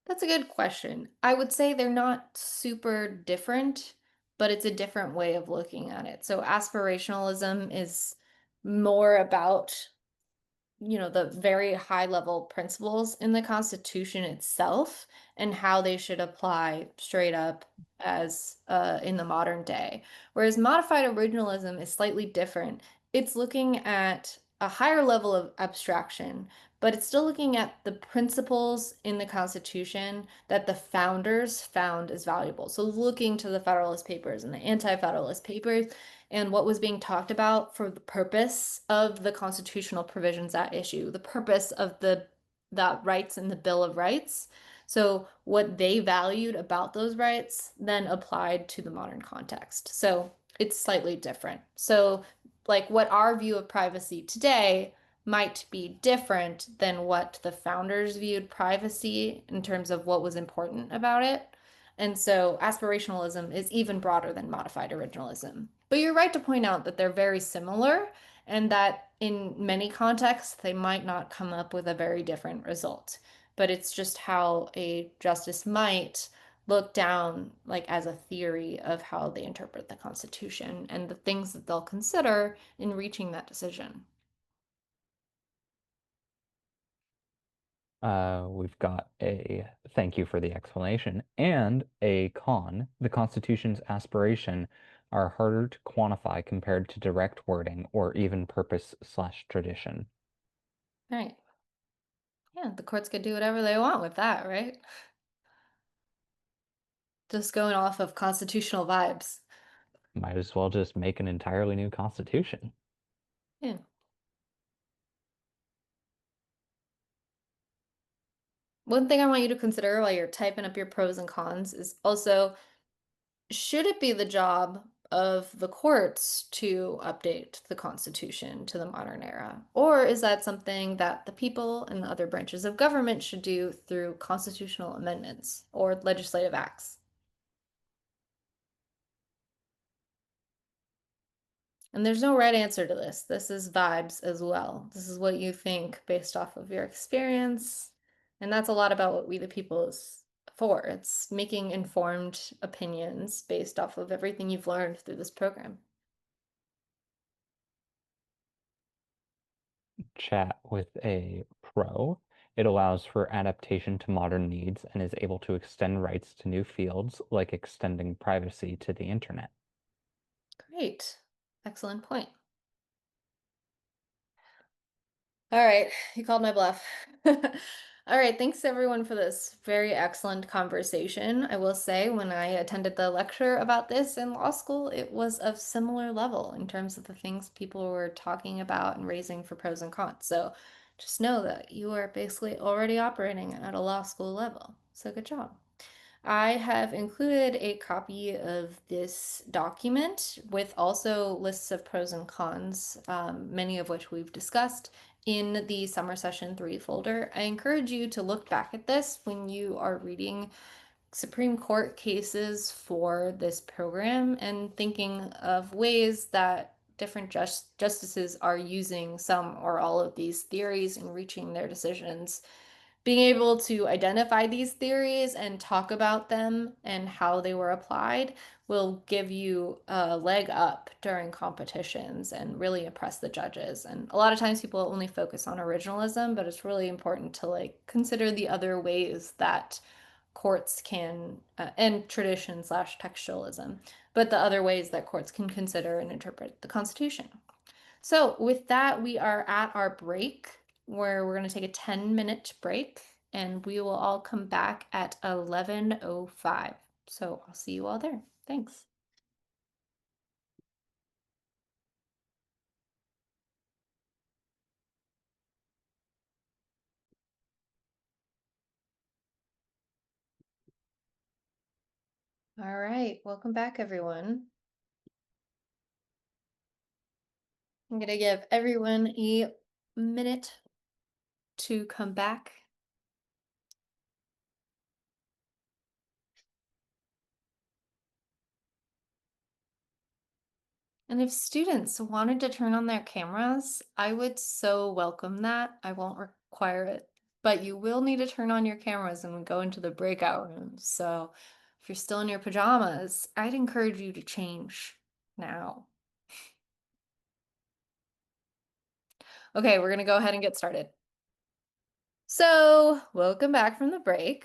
Speaker 1: That's a good question. I would say they're not super different, but it's a different way of looking at it. So, aspirationalism is more about the very high level principles in the Constitution itself and how they should apply straight up as in the modern day. Whereas modified originalism is slightly different. It's looking at a higher level of abstraction, but it's still looking at the principles in the Constitution that the founders found as valuable. So looking to the Federalist Papers and the Anti-Federalist Papers and what was being talked about for the purpose of the constitutional provisions at issue, the purpose of the that rights in the Bill of Rights. So what they valued about those rights then applied to the modern context. So it's slightly different. So like what our view of privacy today might be different than what the founders viewed privacy in terms of what was important about it. And so aspirationalism is even broader than modified originalism. But you're right to point out that they're very similar and that in many contexts they might not come up with a very different result. but it's just how a justice might look down like as a theory of how they interpret the Constitution and the things that they'll consider in reaching that decision.
Speaker 3: We've got a thank you for the explanation and a con. The Constitution's aspiration are harder to quantify compared to direct wording or even purpose/tradition.
Speaker 1: Right. Yeah, the courts could do whatever they want with that, right? Just going off of constitutional vibes.
Speaker 3: Might as well just make an entirely new constitution.
Speaker 1: Yeah. One thing I want you to consider while you're typing up your pros and cons is also, should it be the job of the courts to update the Constitution to the modern era? Or is that something that the people and the other branches of government should do through constitutional amendments or legislative acts? And there's no right answer to this. This is vibes as well. This is what you think based off of your experience. And that's a lot about what We the People is for. It's making informed opinions based off of everything you've learned through this program.
Speaker 3: Chat with a pro. It allows for adaptation to modern needs and is able to extend rights to new fields, like extending privacy to the internet.
Speaker 1: Great. Excellent point. All right, you called my bluff. All right, thanks everyone for this very excellent conversation. I will say, when I attended the lecture about this in law school, it was of similar level in terms of the things people were talking about and raising for pros and cons. So just know that you are basically already operating at a law school level. So good job. I have included a copy of this document with also lists of pros and cons, many of which we've discussed, in the Summer Session 3 folder. I encourage you to look back at this when you are reading Supreme Court cases for this program and thinking of ways that different justices are using some or all of these theories in reaching their decisions. Being able to identify these theories and talk about them and how they were applied will give you a leg up during competitions and really impress the judges. And a lot of times people only focus on originalism, but it's really important to like consider the other ways that courts can and tradition slash textualism, but the other ways that courts can consider and interpret the Constitution. So with that, we are at our break where we're going to take a 10-minute break and we will all come back at 11:05. So I'll see you all there. Thanks. All right, welcome back, everyone. I'm going to give everyone a minute to come back. And if students wanted to turn on their cameras, I would so welcome that. I won't require it, but you will need to turn on your cameras and go into the breakout rooms. So if you're still in your pajamas, I'd encourage you to change now. Okay, we're gonna go ahead and get started. So welcome back from the break.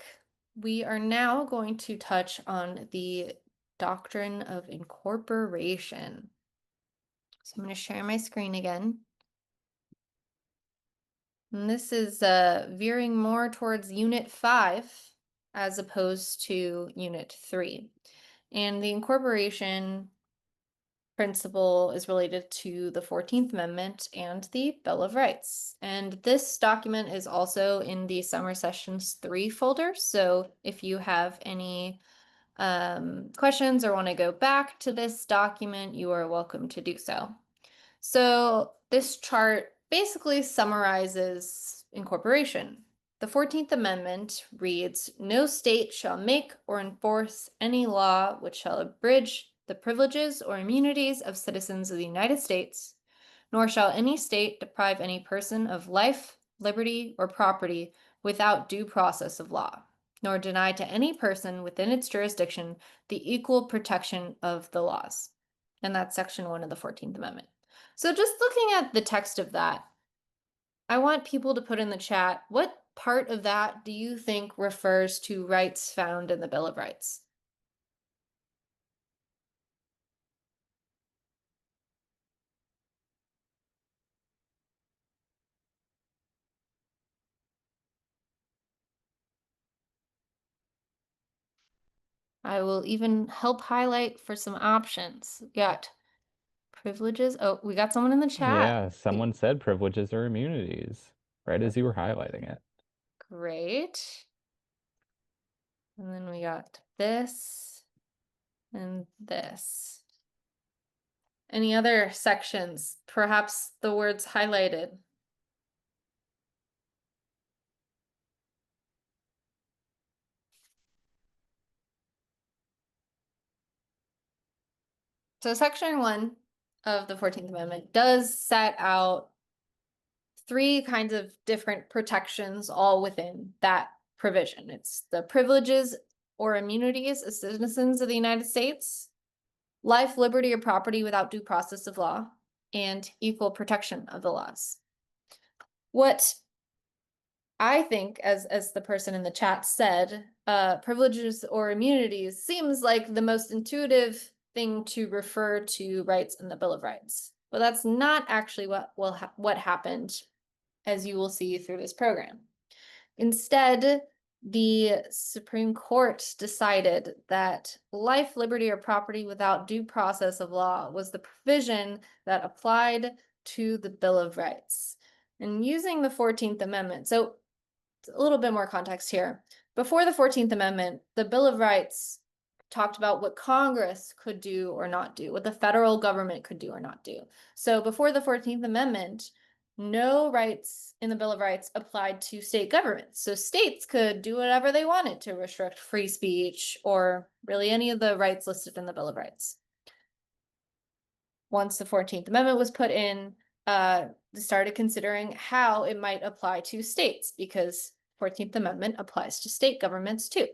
Speaker 1: We are now going to touch on the doctrine of incorporation. So I'm going to share my screen again. And this is veering more towards Unit 5 as opposed to Unit 3. And the incorporation principle is related to the 14th Amendment and the Bill of Rights. And this document is also in the Summer Sessions 3 folder. So if you have any questions or want to go back to this document, you are welcome to do so. So this chart basically summarizes incorporation. The 14th Amendment reads, "No state shall make or enforce any law which shall abridge the privileges or immunities of citizens of the United States, nor shall any state deprive any person of life, liberty, or property without due process of law, nor deny to any person within its jurisdiction the equal protection of the laws. And that's Section 1 of the 14th Amendment. So just looking at the text of that, I want people to put in the chat, what part of that do you think refers to rights found in the Bill of Rights? I will even help highlight for some options. We got privileges. Oh, we got someone in the chat.
Speaker 3: Yeah, someone said privileges or immunities right as you were highlighting it.
Speaker 1: Great. And then we got this and this. Any other sections? Perhaps the words highlighted. So Section 1 of the 14th Amendment does set out three kinds of different protections all within that provision. It's the privileges or immunities as citizens of the United States, life, liberty, or property without due process of law, and equal protection of the laws. What I think, as the person in the chat said, privileges or immunities seems like the most intuitive thing to refer to rights in the Bill of Rights. But that's not actually what happened, as you will see through this program. Instead, the Supreme Court decided that life, liberty, or property without due process of law was the provision that applied to the Bill of Rights. And using the 14th Amendment, so a little bit more context here. Before the 14th Amendment, the Bill of Rights talked about what Congress could do or not do, what the federal government could do or not do. So before the 14th Amendment, no rights in the Bill of Rights applied to state governments. So states could do whatever they wanted to restrict free speech or really any of the rights listed in the Bill of Rights. Once the 14th Amendment was put in, they started considering how it might apply to states because 14th Amendment applies to state governments too.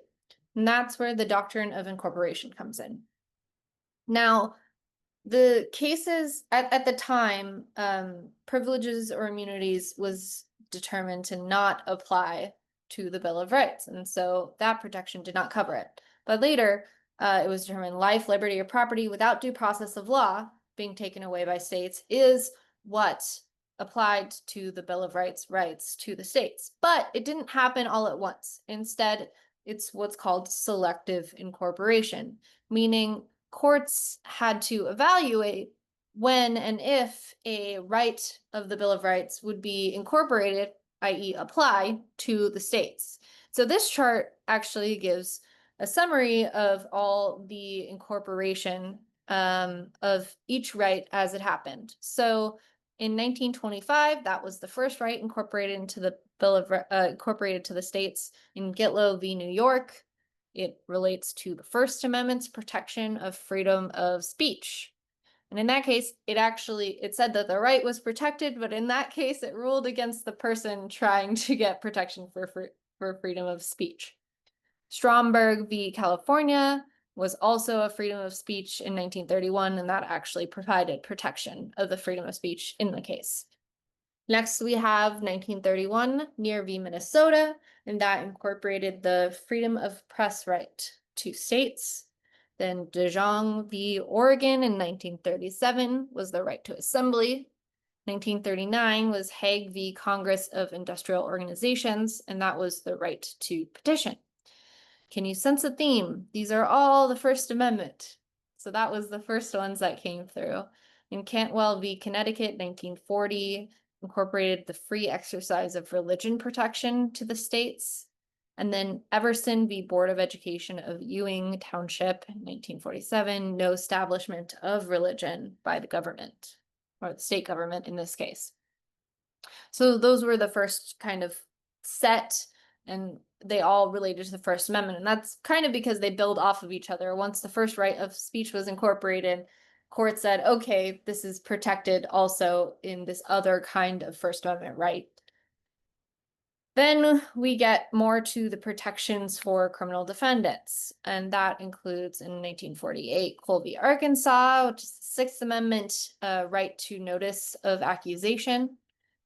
Speaker 1: And that's where the doctrine of incorporation comes in. Now, the cases at the time, privileges or immunities was determined to not apply to the Bill of Rights. And so that protection did not cover it. But later, it was determined life, liberty, or property without due process of law being taken away by states is what applied to the Bill of rights to the states. But it didn't happen all at once. Instead, it's what's called selective incorporation, meaning courts had to evaluate when and if a right of the Bill of Rights would be incorporated, i.e. apply to the states. So this chart actually gives a summary of all the incorporation of each right as it happened. So in 1925, that was the first right incorporated into the Bill of incorporated to the states in Gitlow v. New York. It relates to the First Amendment's protection of freedom of speech. And in that case, it said that the right was protected, but in that case, it ruled against the person trying to get protection for freedom of speech. Stromberg v. California was also a freedom of speech in 1931, and that actually provided protection of the freedom of speech in the case. Next, we have 1931, Near v. Minnesota, and that incorporated the freedom of press right to states. Then DeJong v. Oregon in 1937 was the right to assembly. 1939 was Hague v. Congress of Industrial Organizations, and that was the right to petition. Can you sense a theme? These are all the First Amendment. So that was the first ones that came through. In Cantwell v. Connecticut, 1940, incorporated the free exercise of religion protection to the states. And then Everson v. Board of Education of Ewing Township in 1947, no establishment of religion by the government, or the state government in this case. So those were the first kind of set, and they all related to the First Amendment. And that's kind of because they build off of each other. Once the first right of speech was incorporated, court said, okay, this is protected also in this other kind of First Amendment right. Then we get more to the protections for criminal defendants, and that includes in 1948 Colby, Arkansas, which is the Sixth Amendment right to notice of accusation.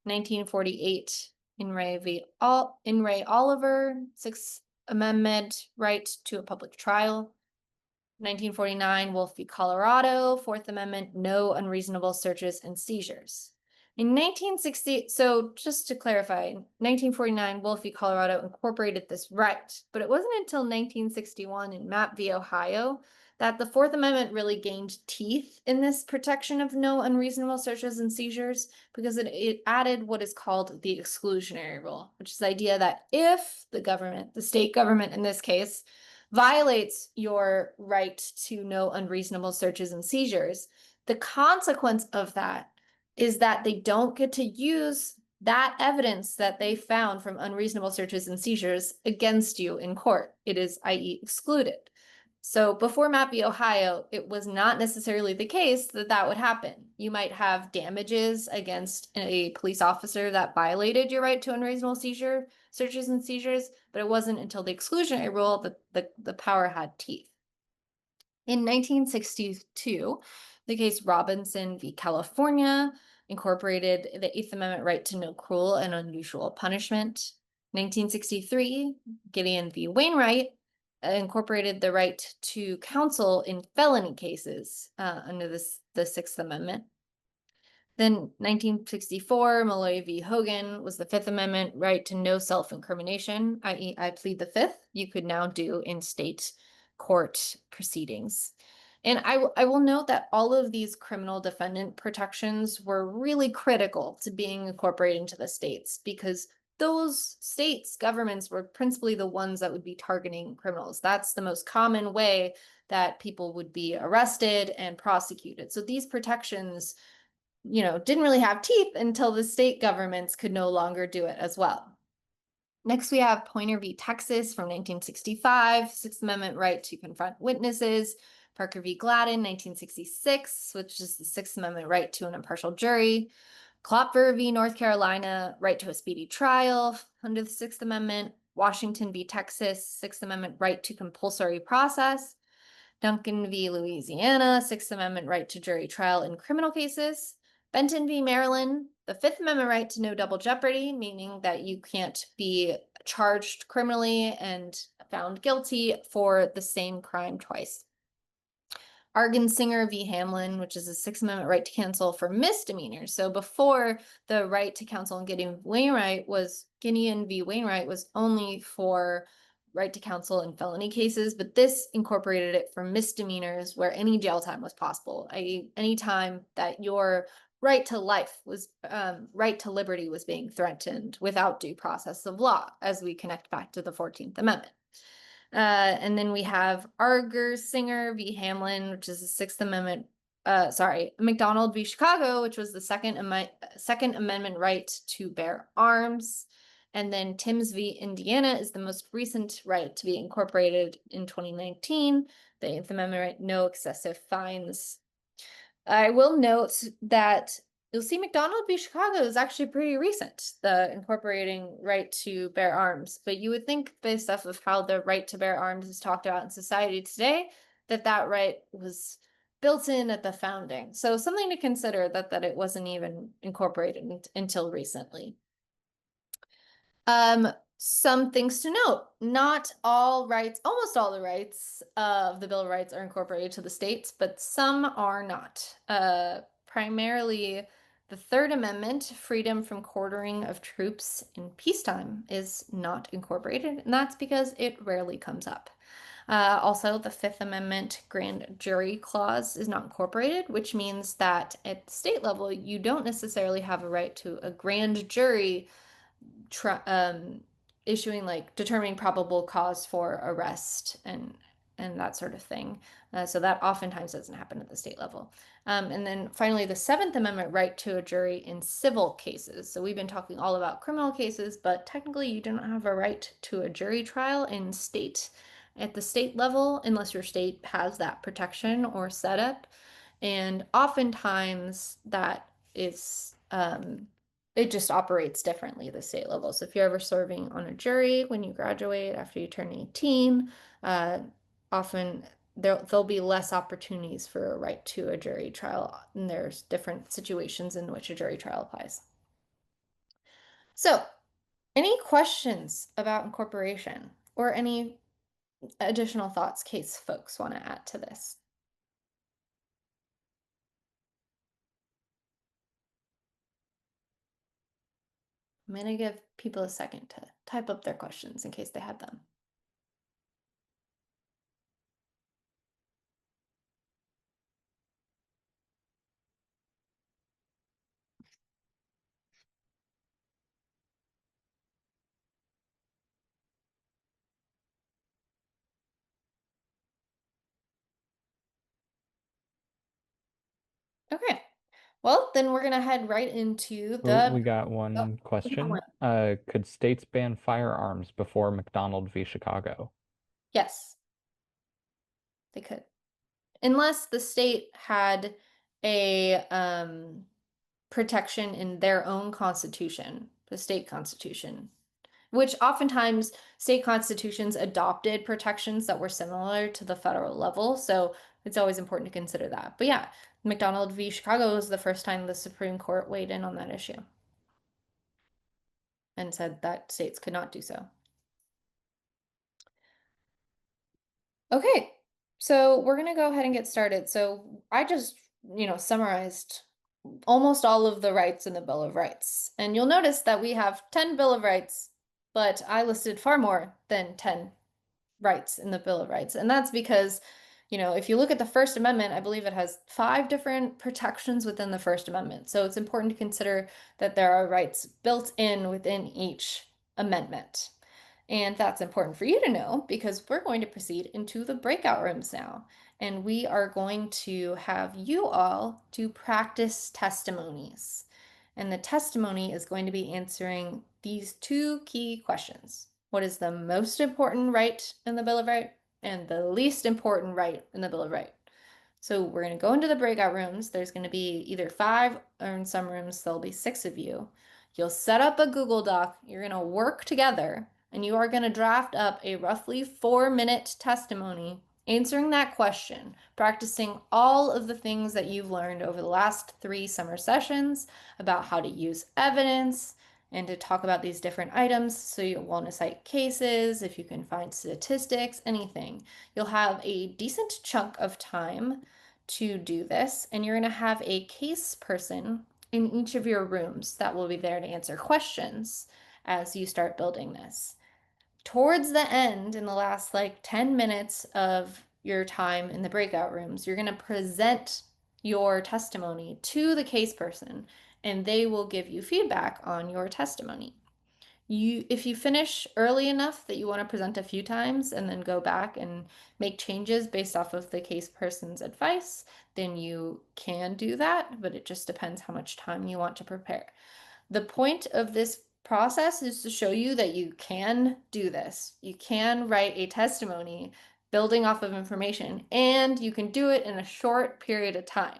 Speaker 1: 1948 In Ray Oliver, Sixth Amendment right to a public trial. 1949 Wolf v. Colorado, Fourth Amendment, no unreasonable searches and seizures. In 1960, so just to clarify, 1949 Wolf v. Colorado incorporated this right, but it wasn't until 1961 in Mapp v. Ohio that the Fourth Amendment really gained teeth in this protection of no unreasonable searches and seizures, because it added what is called the exclusionary rule, which is the idea that if the government, the state government in this case, violates your right to no unreasonable searches and seizures, the consequence of that is that they don't get to use that evidence that they found from unreasonable searches and seizures against you in court. It is, i.e., excluded. So before Mapp v. Ohio, it was not necessarily the case that that would happen. You might have damages against a police officer that violated your right to unreasonable searches and seizures, but it wasn't until the exclusionary rule that the power had teeth. In 1962, the case Robinson v. California incorporated the Eighth Amendment right to no cruel and unusual punishment. 1963, Gideon v. Wainwright incorporated the right to counsel in felony cases under the Sixth Amendment. Then 1964, Malloy v. Hogan was the Fifth Amendment right to no self-incrimination, i.e. I plead the fifth, you could now do in state court proceedings. And I will note that all of these criminal defendant protections were really critical to being incorporated into the states, because those states' governments were principally the ones that would be targeting criminals. That's the most common way that people would be arrested and prosecuted. So these protections, didn't really have teeth until the state governments could no longer do it as well. Next, we have Pointer v. Texas from 1965, Sixth Amendment right to confront witnesses. Parker v. Gladden, 1966, which is the Sixth Amendment right to an impartial jury. Klopfer v. North Carolina, right to a speedy trial under the Sixth Amendment. Washington v. Texas, Sixth Amendment right to compulsory process. Duncan v. Louisiana, Sixth Amendment right to jury trial in criminal cases. Benton v. Maryland, the Fifth Amendment right to no double jeopardy, meaning that you can't be charged criminally and found guilty for the same crime twice. Singer v. Hamlin, which is a Sixth Amendment right to counsel for misdemeanors. So before, the right to counsel in Gideon v. Wainwright was only for right to counsel in felony cases, but this incorporated it for misdemeanors where any jail time was possible, i.e. any time that your right to life was, right to liberty was being threatened without due process of law, as we connect back to the 14th Amendment. And then we have Singer v. Hamlin, which is the Sixth Amendment, McDonald v. Chicago, which was the Second Amendment right to bear arms. And then Timms v. Indiana is the most recent right to be incorporated in 2019. The Eighth Amendment right, no excessive fines. I will note that you'll see McDonald v. Chicago is actually pretty recent, the incorporating right to bear arms. But you would think, based off of how the right to bear arms is talked about in society today, that right was built in at the founding. So something to consider that it wasn't even incorporated until recently. Some things to note: not all rights, almost all the rights of the Bill of Rights are incorporated to the states, but some are not. Primarily, the Third Amendment, freedom from quartering of troops in peacetime, is not incorporated, and that's because it rarely comes up. Also, the Fifth Amendment grand jury clause is not incorporated, which means that at the state level, you don't necessarily have a right to a grand jury issuing, determining probable cause for arrest and that sort of thing. So that oftentimes doesn't happen at the state level. And then finally, the Seventh Amendment right to a jury in civil cases. So we've been talking all about criminal cases, but technically you don't have a right to a jury trial at the state level unless your state has that protection or setup. And oftentimes that is it just operates differently at the state level. So if you're ever serving on a jury when you graduate after you turn 18, often there'll be less opportunities for a right to a jury trial, and there's different situations in which a jury trial applies. So, any questions about incorporation or any additional thoughts CASE folks want to add to this? I'm going to give people a second to type up their questions in case they had them. Okay. Well, then we're going to head right into
Speaker 3: Oh,
Speaker 1: the.
Speaker 3: we got
Speaker 1: Oh,
Speaker 3: one
Speaker 1: we got
Speaker 3: question.
Speaker 1: one.
Speaker 3: Could states ban firearms before McDonald v. Chicago?
Speaker 1: Yes, they could. Unless the state had a protection in their own constitution, the state constitution, which oftentimes state constitutions adopted protections that were similar to the federal level. So it's always important to consider that. But yeah, McDonald v. Chicago was the first time the Supreme Court weighed in on that issue and said that states could not do so. Okay, so we're gonna go ahead and get started. So I just, summarized almost all of the rights in the Bill of Rights. And you'll notice that we have 10 Bill of Rights, but I listed far more than 10 rights in the Bill of Rights. And that's because, if you look at the First Amendment, I believe it has 5 different protections within the First Amendment. So it's important to consider that there are rights built in within each amendment. And that's important for you to know because we're going to proceed into the breakout rooms now. And we are going to have you all do practice testimonies. And the testimony is going to be answering these 2 key questions. What is the most important right in the Bill of Rights and the least important right in the Bill of Rights? So we're going to go into the breakout rooms. There's going to be either 5 or in some rooms there'll be 6 of you. You'll set up a Google Doc. You're going to work together and you are going to draft up a roughly 4-minute testimony answering that question, practicing all of the things that you've learned over the last 3 summer sessions about how to use evidence and to talk about these different items. So you want to cite cases, if you can find statistics, anything. You'll have a decent chunk of time to do this, and you're going to have a case person in each of your rooms that will be there to answer questions as you start building this. Towards the end, in the last like 10 minutes of your time in the breakout rooms, you're going to present your testimony to the case person, and they will give you feedback on your testimony. If you finish early enough that you want to present a few times and then go back and make changes based off of the case person's advice, then you can do that, but it just depends how much time you want to prepare. The point of this process is to show you that you can do this. You can write a testimony building off of information, and you can do it in a short period of time.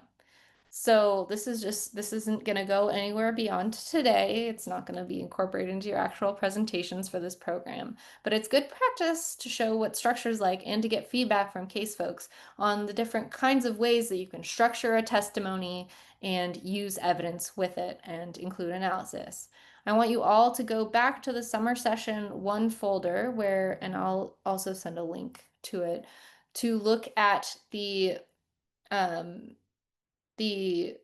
Speaker 1: So this isn't going to go anywhere beyond today. It's not going to be incorporated into your actual presentations for this program, but it's good practice to show what structure is like and to get feedback from case folks on the different kinds of ways that you can structure a testimony and use evidence with it and include analysis. I want you all to go back to the summer session 1 folder and I'll also send a link to it to look at um, the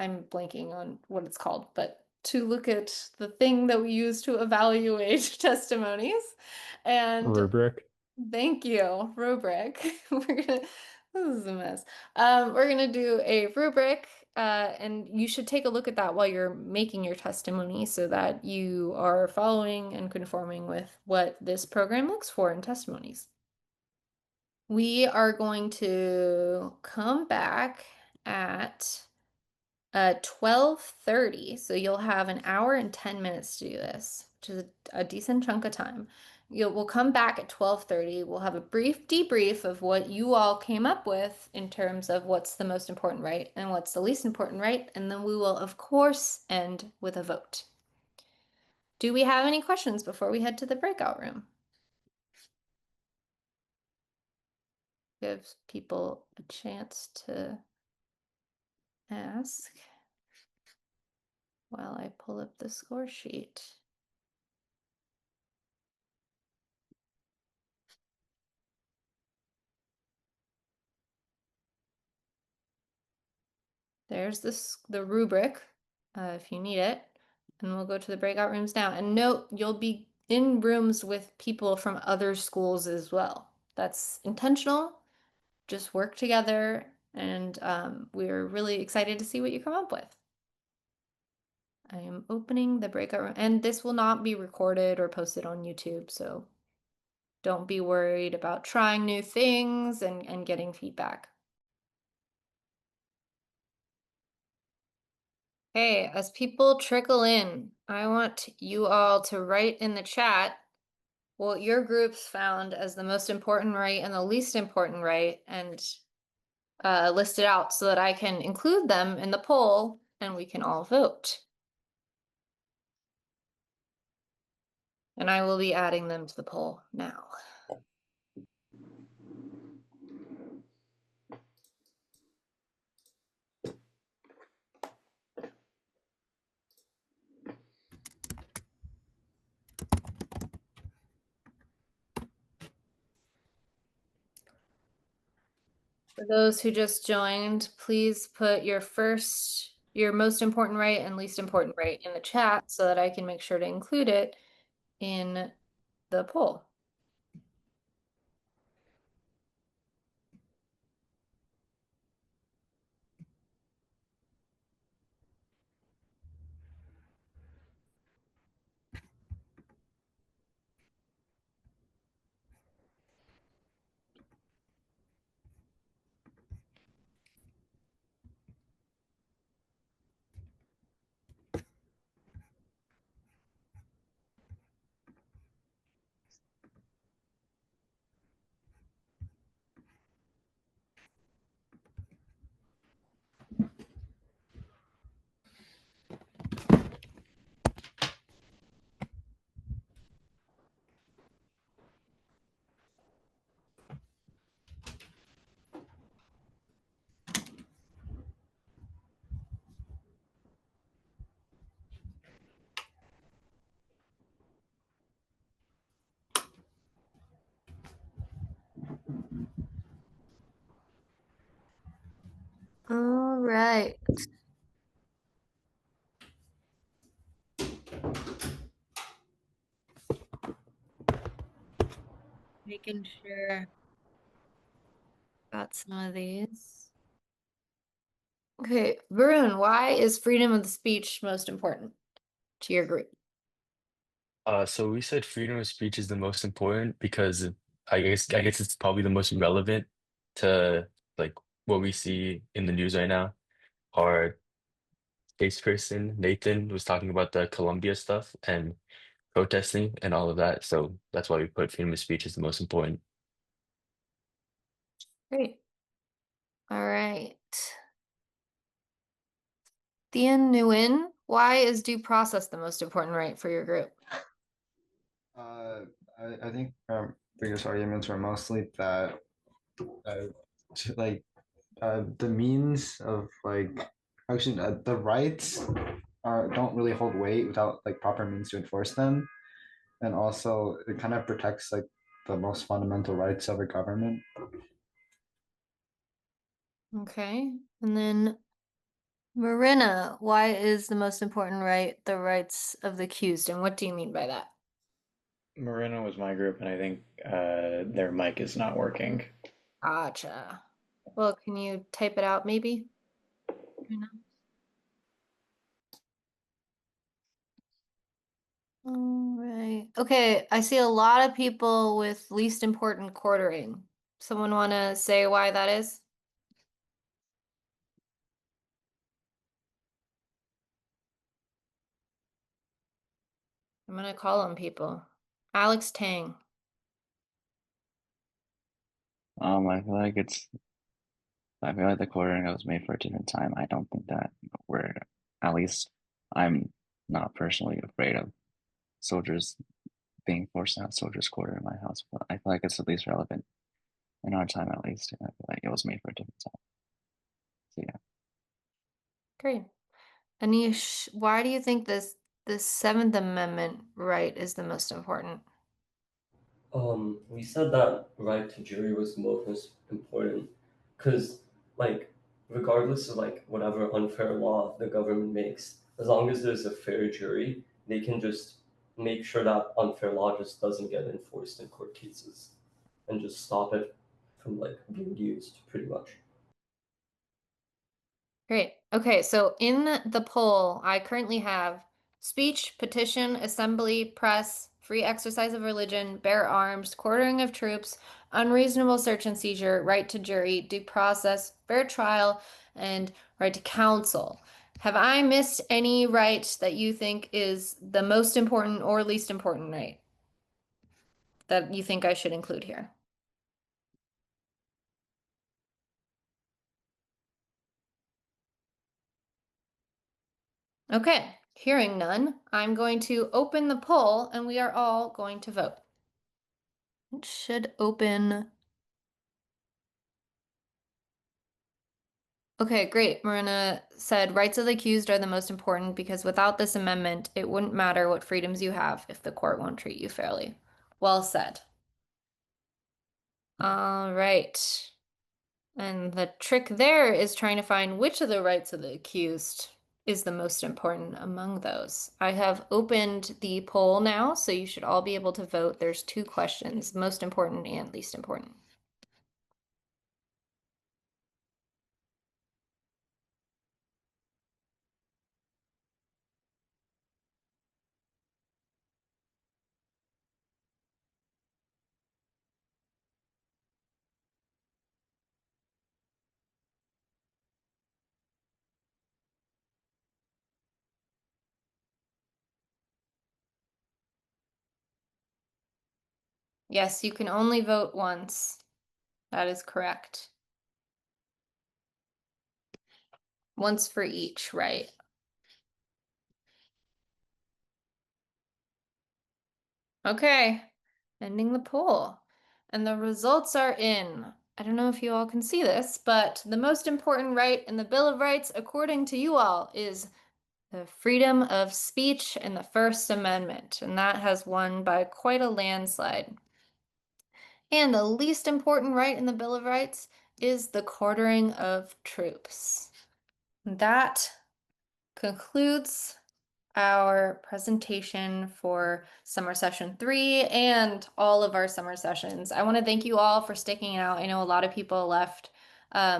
Speaker 1: I'm blanking on what it's called, but to look at the thing that we use to evaluate testimonies. And
Speaker 3: Rubric.
Speaker 1: thank you, rubric. This is a mess. We're gonna do a rubric, and you should take a look at that while you're making your testimony so that you are following and conforming with what this program looks for in testimonies. We are going to come back at 12:30. So you'll have an hour and 10 minutes to do this, which is a decent chunk of time. we'll come back at 12:30. We'll have a brief debrief of what you all came up with in terms of what's the most important right and what's the least important right, and then we will, of course, end with a vote. Do we have any questions before we head to the breakout room? Gives people a chance to ask while I pull up the score sheet. There's the rubric if you need it. And we'll go to the breakout rooms now. And note, you'll be in rooms with people from other schools as well. That's intentional. Just work together. And we're really excited to see what you come up with. I am opening the breakout room. And this will not be recorded or posted on YouTube. So don't be worried about trying new things and getting feedback. Hey, as people trickle in, I want you all to write in the chat what your groups found as the most important right and the least important right, and list it out so that I can include them in the poll and we can all vote. And I will be adding them to the poll now. For those who just joined, please put your most important right and least important right in the chat so that I can make sure to include it in the poll. All right. Making sure got some of these. Okay, Varun, why is freedom of the speech most important to your group?
Speaker 8: So we said freedom of speech is the most important because I guess it's probably the most relevant to like what we see in the news right now. Our case person, Nathan, was talking about the Colombia stuff and protesting and all of that. So that's why we put freedom of speech as the most important.
Speaker 1: Great. All right. Thien Nguyen, why is due process the most important right for your group?
Speaker 9: Uh, I think our biggest arguments are mostly that uh, like the means of like actually the rights are don't really hold weight without like proper means to enforce them, and also it kind of protects like the most fundamental rights of a government.
Speaker 1: Okay. And then Marina, why is the most important right the rights of the accused? And what do you mean by that?
Speaker 4: Marina was my group, and I think their mic is not working.
Speaker 1: Gotcha. Well, can you type it out maybe? All right. Okay, I see a lot of people with least important quartering. Someone want to say why that is? I'm gonna call on people. Alex Tang.
Speaker 10: I feel like the quartering was made for a different time. I don't think that we're, at least I'm not personally afraid of soldiers being forced to have soldiers quarter in my house, but I feel like it's at least relevant in our time at least. And I feel like it was made for a different time. So yeah.
Speaker 1: Great. Anish, why do you think the Seventh Amendment right is the most important?
Speaker 11: We said that right to jury was the most important because, like, regardless of like whatever unfair law the government makes, as long as there's a fair jury, they can just make sure that unfair law just doesn't get enforced in court cases and just stop it from like being used pretty much.
Speaker 1: Great. Okay, so in the poll, I currently have speech, petition, assembly, press, free exercise of religion, bear arms, quartering of troops, unreasonable search and seizure, right to jury, due process, fair trial, and right to counsel. Have I missed any right that you think is the most important or least important right that you think I should include here? Okay, hearing none, I'm going to open the poll and we are all going to vote. It should open. Okay, great. Marina said rights of the accused are the most important because without this amendment, it wouldn't matter what freedoms you have if the court won't treat you fairly. Well said. All right. And the trick there is trying to find which of the rights of the accused is the most important among those. I have opened the poll now, so you should all be able to vote. There's two questions, most important and least important. Yes, you can only vote once. That is correct. Once for each, right? Okay, ending the poll. And the results are in. I don't know if you all can see this, but the most important right in the Bill of Rights, according to you all, is the freedom of speech in the First Amendment. And that has won by quite a landslide. And the least important right in the Bill of Rights is the quartering of troops. That concludes our presentation for summer session 3 and all of our summer sessions. I want to thank you all for sticking out. I know a lot of people left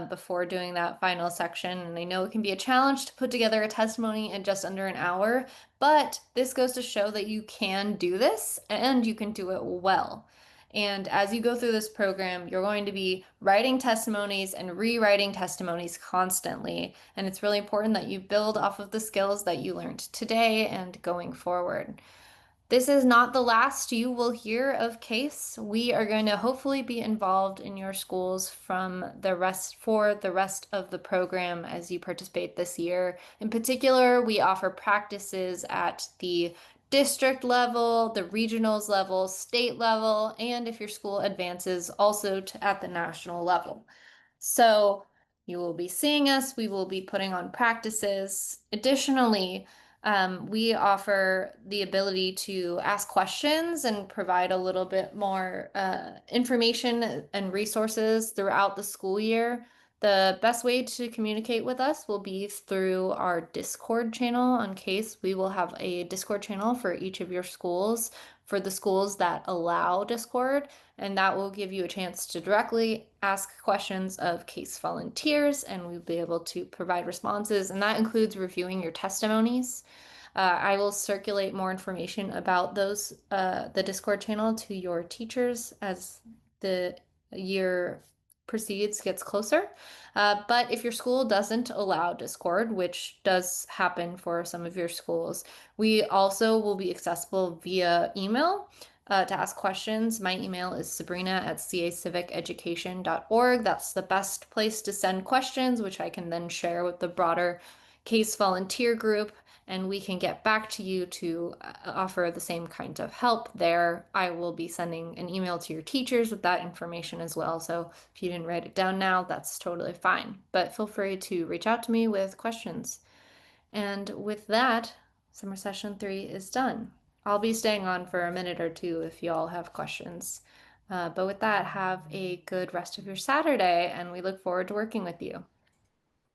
Speaker 1: before doing that final section, and I know it can be a challenge to put together a testimony in just under an hour, but this goes to show that you can do this and you can do it well. And as you go through this program, you're going to be writing testimonies and rewriting testimonies constantly. And it's really important that you build off of the skills that you learned today and going forward. This is not the last you will hear of CACE. We are going to hopefully be involved in your schools for the rest of the program as you participate this year. In particular, we offer practices at the district level, the regionals level, state level, and if your school advances, also at the national level. So you will be seeing us, we will be putting on practices. Additionally, we offer the ability to ask questions and provide a little bit more information and resources throughout the school year. The best way to communicate with us will be through our Discord channel on CASE. We will have a Discord channel for each of your schools, for the schools that allow Discord, and that will give you a chance to directly ask questions of CASE volunteers, and we'll be able to provide responses, and that includes reviewing your testimonies. I will circulate more information about the Discord channel to your teachers as the year proceeds, gets closer. But if your school doesn't allow Discord, which does happen for some of your schools, we also will be accessible via email. to ask questions. My email is sabrina@caciviceducation.org. That's the best place to send questions, which I can then share with the broader CACE volunteer group, and we can get back to you to offer the same kind of help there. I will be sending an email to your teachers with that information as well. So if you didn't write it down now, that's totally fine. But feel free to reach out to me with questions. And with that, summer session 3 is done. I'll be staying on for a minute or two if y'all have questions. But with that, have a good rest of your Saturday, and we look forward to working with you.